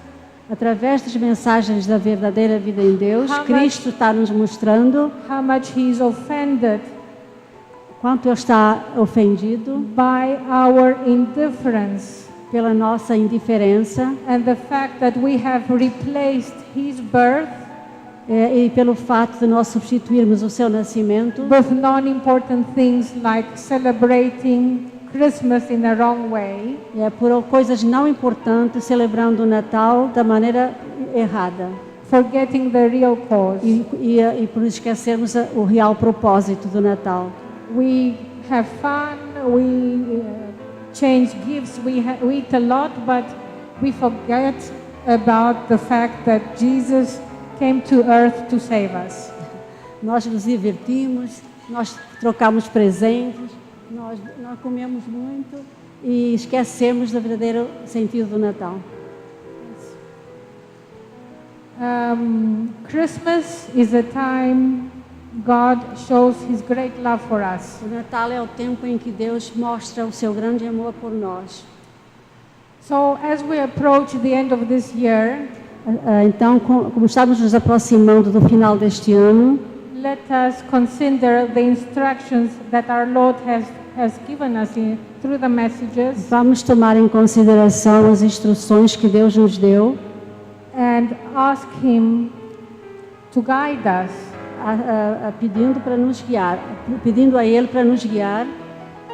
Através das mensagens da verdadeira vida em Deus, Cristo está nos mostrando how much he is offended quanto ele está ofendido by our indifference pela nossa indiferença and the fact that we have replaced his birth e pelo fato de nós substituirmos o seu nascimento with non-important things like celebrating Christmas in a wrong way, por coisas não importantes, celebrando o Natal da maneira errada forgetting the real cause. e por esquecermos o real propósito do Natal. We have fun, we change gifts, we eat a lot, but we forget about the fact that Jesus came to earth to save us. Nós nos divertimos, nós trocamos presentes, nós comemos muito e esquecemos do verdadeiro sentido do Natal. Christmas is a time God shows His great love for us. O Natal é o tempo em que Deus mostra o seu grande amor por nós. So as we approach the end of this year, Então, como estamos nos aproximando do final deste ano, let us consider the instructions that our Lord has given us through the messages vamos tomar em consideração as instruções que Deus nos deu, and ask Him to guide us. pedindo para nos guiar, pedindo a Ele para nos guiar.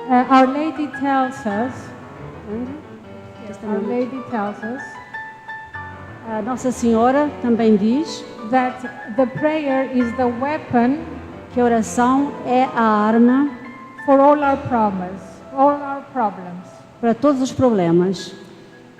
Our Lady tells us, A Nossa Senhora também diz that the prayer is the weapon que a oração é a arma for all our problems. para todos os problemas.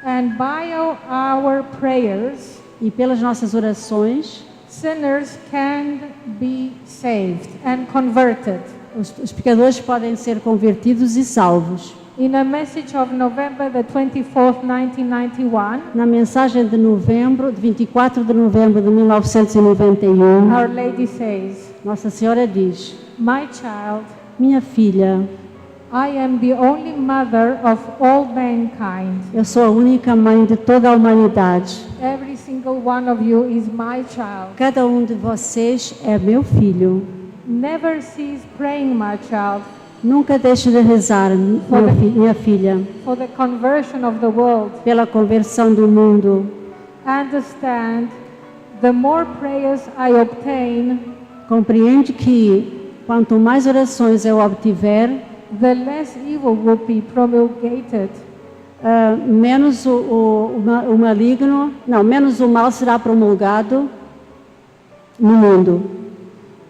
And by our prayers, E pelas nossas orações, sinners can be saved and converted. os pecadores podem ser convertidos e salvos. In a message of November the 24th, 1991, Na mensagem de 24 de novembro de 1991, Our Lady says, Nossa Senhora diz: "My child, minha filha, I am the only mother of all mankind. eu sou a única mãe de toda a humanidade. Every single one of you is my child. Cada um de vocês é meu filho. Never cease praying, my child, Nunca deixe de rezar, minha filha, for the conversion of the world. pela conversão do mundo. Understand, the more prayers I obtain, Compreende que quanto mais orações eu obtiver, the less evil will be promulgated. menos o maligno, não, menos o mal será promulgado no mundo.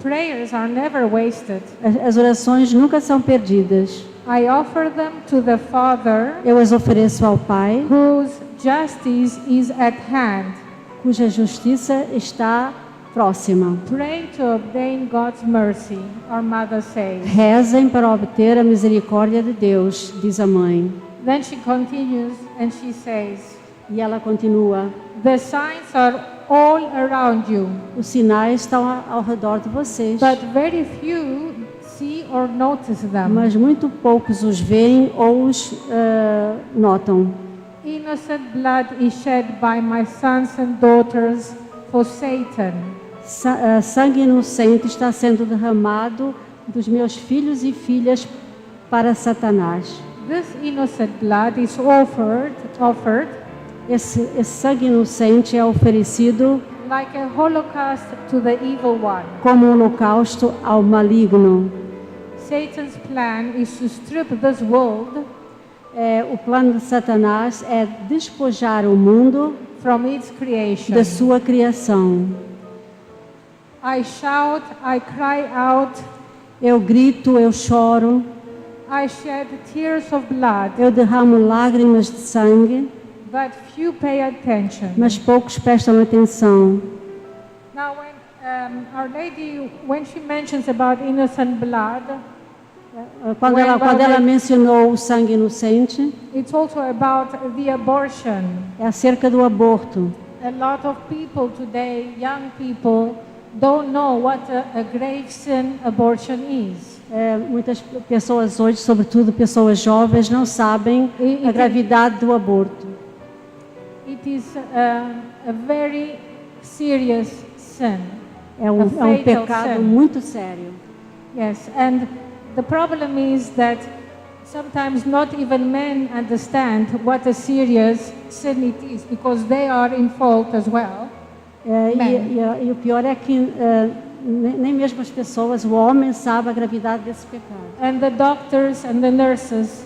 Prayers are never wasted. As orações nunca são perdidas. I offer them to the Father, Eu as ofereço ao Pai, whose justice is at hand. cuja justiça está próxima. Pray to obtain God's mercy, our mother says. Rezem para obter a misericórdia de Deus, diz a mãe. Then she continues and she says, E ela continua: the signs are all around you, os sinais estão ao redor de vocês, but very few see or notice them. mas muito poucos os veem ou os notam. Innocent blood is shed by my sons and daughters for Satan. Sangue inocente está sendo derramado dos meus filhos e filhas para Satanás. This innocent blood is offered esse sangue inocente é oferecido like a holocaust to the evil one. como um holocausto ao maligno. Satan's plan is to strip this world O plano de Satanás é despojar o mundo from its creation. da sua criação. I shout, I cry out, Eu grito, eu choro, I shed tears of blood, eu derramo lágrimas de sangue, but few pay attention. mas poucos prestam atenção. Now, when Our Lady, when she mentions about innocent blood, Quando ela mencionou o sangue inocente, it's also about the abortion. é acerca do aborto. A lot of people today, young people, don't know what a grave sin abortion is. Muitas pessoas hoje, sobretudo pessoas jovens, não sabem a gravidade do aborto. It is a very serious sin. É um fatal pecado sin. muito sério. Yes, and the problem is that sometimes not even men understand what a serious sin it is, because they are in fault as well. E o pior é que nem mesmo as pessoas, o homem, sabe a gravidade desse pecado. And the doctors and the nurses,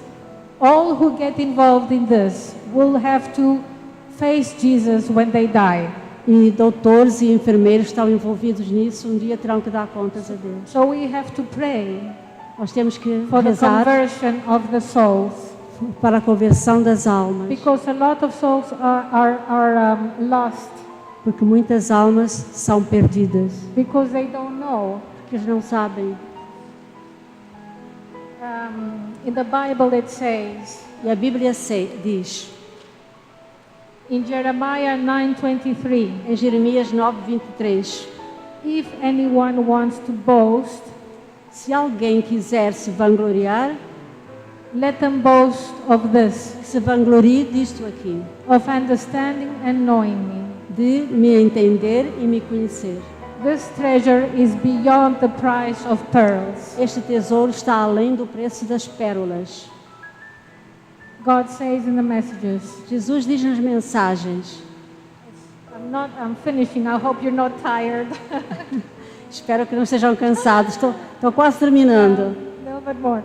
all who get involved in this, will have to face Jesus when they die. E doutores e enfermeiros estão envolvidos nisso, um dia terão que dar contas a Deus. So we have to pray Nós temos que for the rezar conversion of the souls, para a conversão das almas, because a lot of souls are lost porque muitas almas são perdidas, because they don't know. porque eles não sabem. In the Bible it says E a Bíblia diz, in Jeremiah 9:23, em Jeremias 9:23, if anyone wants to boast, se alguém quiser se vangloriar, let them boast of this, se vanglorie disto aqui, of understanding and knowing me. de me entender e me conhecer. This treasure is beyond the price of pearls. Este tesouro está além do preço das pérolas. God says in the messages. Jesus diz nas mensagens, I'm finishing. I hope you're not tired. espero que não estejam cansados, estou quase terminando. A little bit more.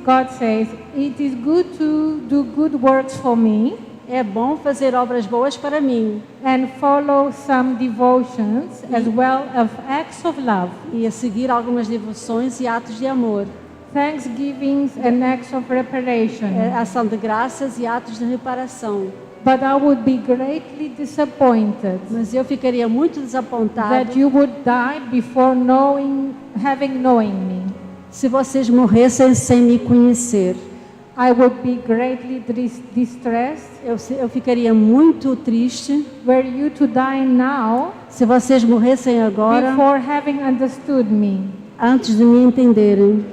God says, it is good to do good works for me É bom fazer obras boas para mim and follow some devotions as well as acts of love, e a seguir algumas devoções e atos de amor, thanksgivings and acts of reparation. ação de graças e atos de reparação. But I would be greatly disappointed Mas eu ficaria muito desapontado that you would die before having knowing me. se vocês morressem sem me conhecer. I would be greatly distressed Eu ficaria muito triste were you to die now se vocês morressem agora before having understood me. antes de me entenderem.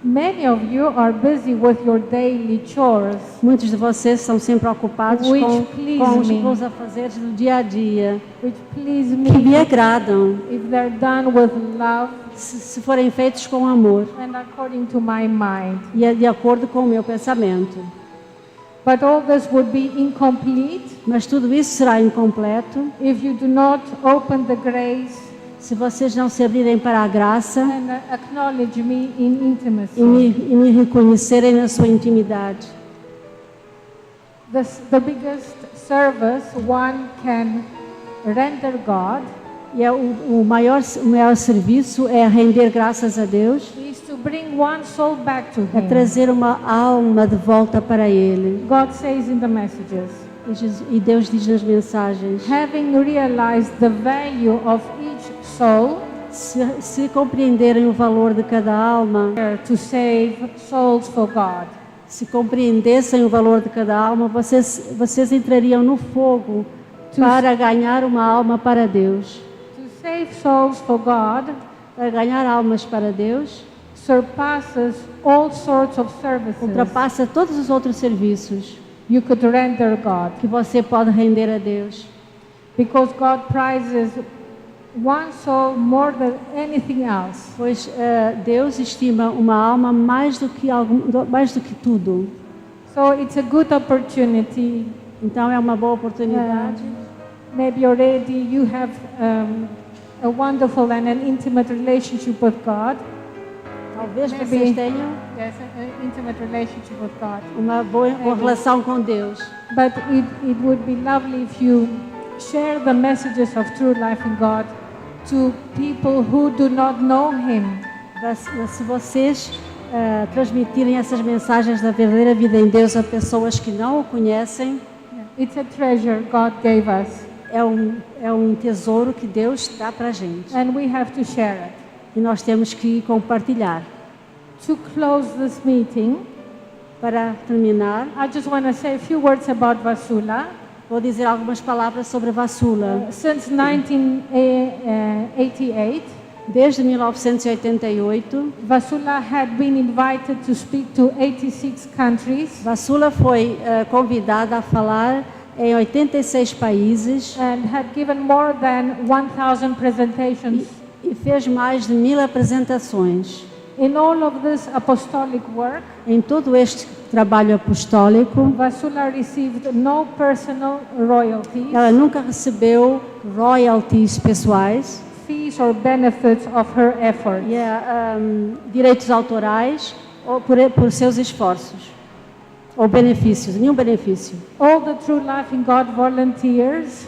Many of you are busy with your daily chores, Muitos de vocês são sempre ocupados Which com please me. os afazeres do dia a dia, which please que me me agradam, if they're done with love se forem feitos com amor and according to my mind. e de acordo com o meu pensamento. But all this would be incomplete Mas tudo isso será incompleto if you do not open the grace se vocês não se abrirem para a graça and acknowledge me in intimacy. e me reconhecerem na sua intimidade. The biggest service one can render God E o maior serviço é render graças a Deus, is to bring one soul back to é Him. trazer uma alma de volta para Ele. God says in the messages, E Deus diz nas mensagens, having realized the value of each soul, se compreenderem o valor de cada alma, to save souls for God. se compreendessem o valor de cada alma, vocês entrariam no fogo para ganhar uma alma para Deus. To save souls for God Para ganhar almas para Deus, surpasses all sorts of services ultrapassa todos os outros serviços you could render God, que você pode render a Deus. because God prizes one soul more than anything else. Pois Deus estima uma alma mais do que tudo. So it's a good opportunity Então é uma boa oportunidade. Maybe already you have a wonderful and an intimate relationship with God. Talvez Maybe. vocês tenham Yes, an intimate relationship with God. uma boa relação com Deus. But it would be lovely if you share the messages of true life in God to people who do not know Him. Mas se vocês transmitirem essas mensagens da verdadeira vida em Deus a pessoas que não o conhecem, It's a treasure God gave us, é um tesouro que Deus dá para a gente. and we have to share it. E nós temos que compartilhar. To close this meeting, Para terminar, I just want to say a few words about Vasula. vou dizer algumas palavras sobre a Vassula. Since 1988, Desde 1988, Vasula had been invited to speak to 86 countries Vassula foi convidada a falar em 86 países and had given more than 1,000 presentations. e fez mais de 1000 apresentações. In all of this apostolic work, Em todo este trabalho apostólico, Vasula received no personal royalties, ela nunca recebeu royalties pessoais fees or benefits of her efforts. e direitos autorais ou por seus esforços ou benefícios, nenhum benefício. All the True Life in God volunteers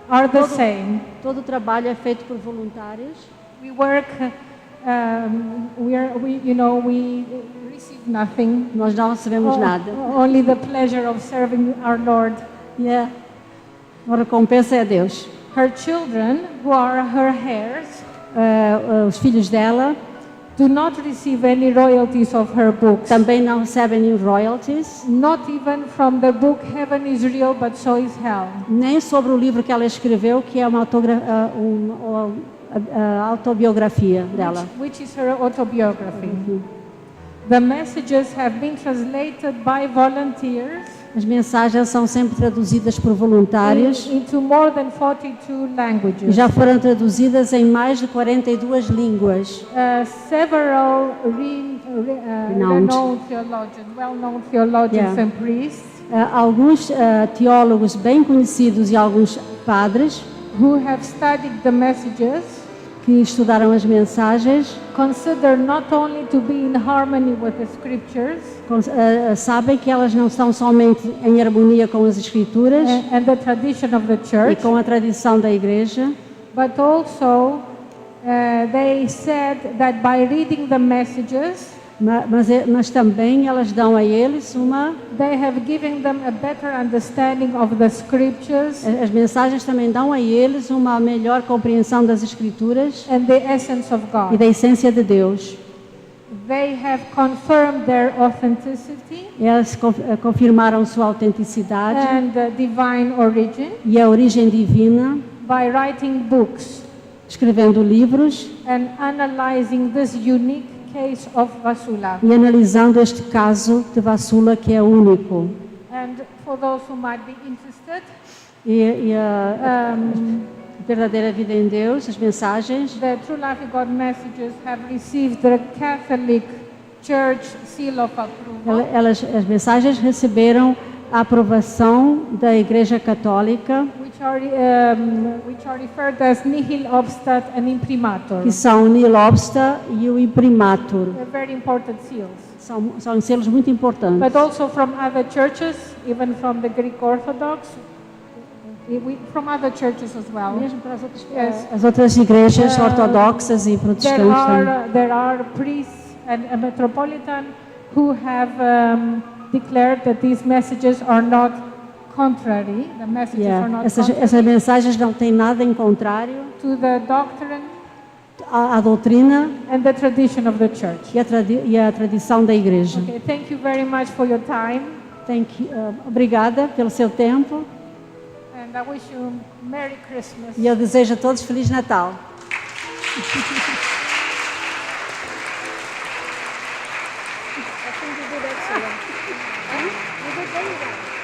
are the same. Todo o trabalho é feito por voluntários. We work, we receive nothing. Nós não recebemos nada. Only the pleasure of serving our Lord. E a recompensa é Deus. Her children, who are her heirs, Os filhos dela do not receive any royalties of her books. também não recebem nenhum royalties, Not even from the book Heaven is Real, but so is Hell. nem sobre o livro que ela escreveu, que é uma autobiografia dela. Which is her autobiography. The messages have been translated by volunteers As mensagens são sempre traduzidas por voluntários into more than 42 e languages. já foram traduzidas em mais de 42 línguas. Several Renowned. well-known theologians Yeah. and priests Alguns teólogos bem conhecidos e alguns padres who have studied the messages que estudaram as mensagens consider not only to be in harmony with the scriptures sabem que elas não estão somente em harmonia com as Escrituras and the tradition of the e church, com a tradição da Igreja, but also they said that by reading the messages, mas também elas dão a eles they have given them a better understanding of the scriptures as mensagens também dão a eles uma melhor compreensão das Escrituras and the essence of e God. da essência de Deus. They have confirmed their authenticity Elas confirmaram sua autenticidade and divine origin e a origem divina, by writing books escrevendo livros and analyzing this unique case of Vasula. e analisando este caso de Vassula, que é único. And for those who might be interested, E a verdadeira vida em Deus, as mensagens, the True Life in God messages have received the Catholic Church seal of approval, as mensagens receberam a aprovação da Igreja Católica, which are referred as nihil obstat and imprimatur. que são o Nihil Obsta e o Imprimatur. They're very important seals. São selos muito importantes. But also from other churches, even from the Greek Orthodox, from other churches as well. Mesmo para Yes. as outras igrejas ortodoxas e protestantes também. There are priests and a metropolitan who have declared that these messages are not contrary. The messages are not Essas contrary mensagens não têm nada em contrário to the doctrine à doutrina and the tradition of the church. e à tradição da igreja. Okay, thank you very much for your time, Obrigada pelo seu tempo and I wish you Merry Christmas. e eu desejo a todos Feliz Natal. I think you did excellent. You did very well.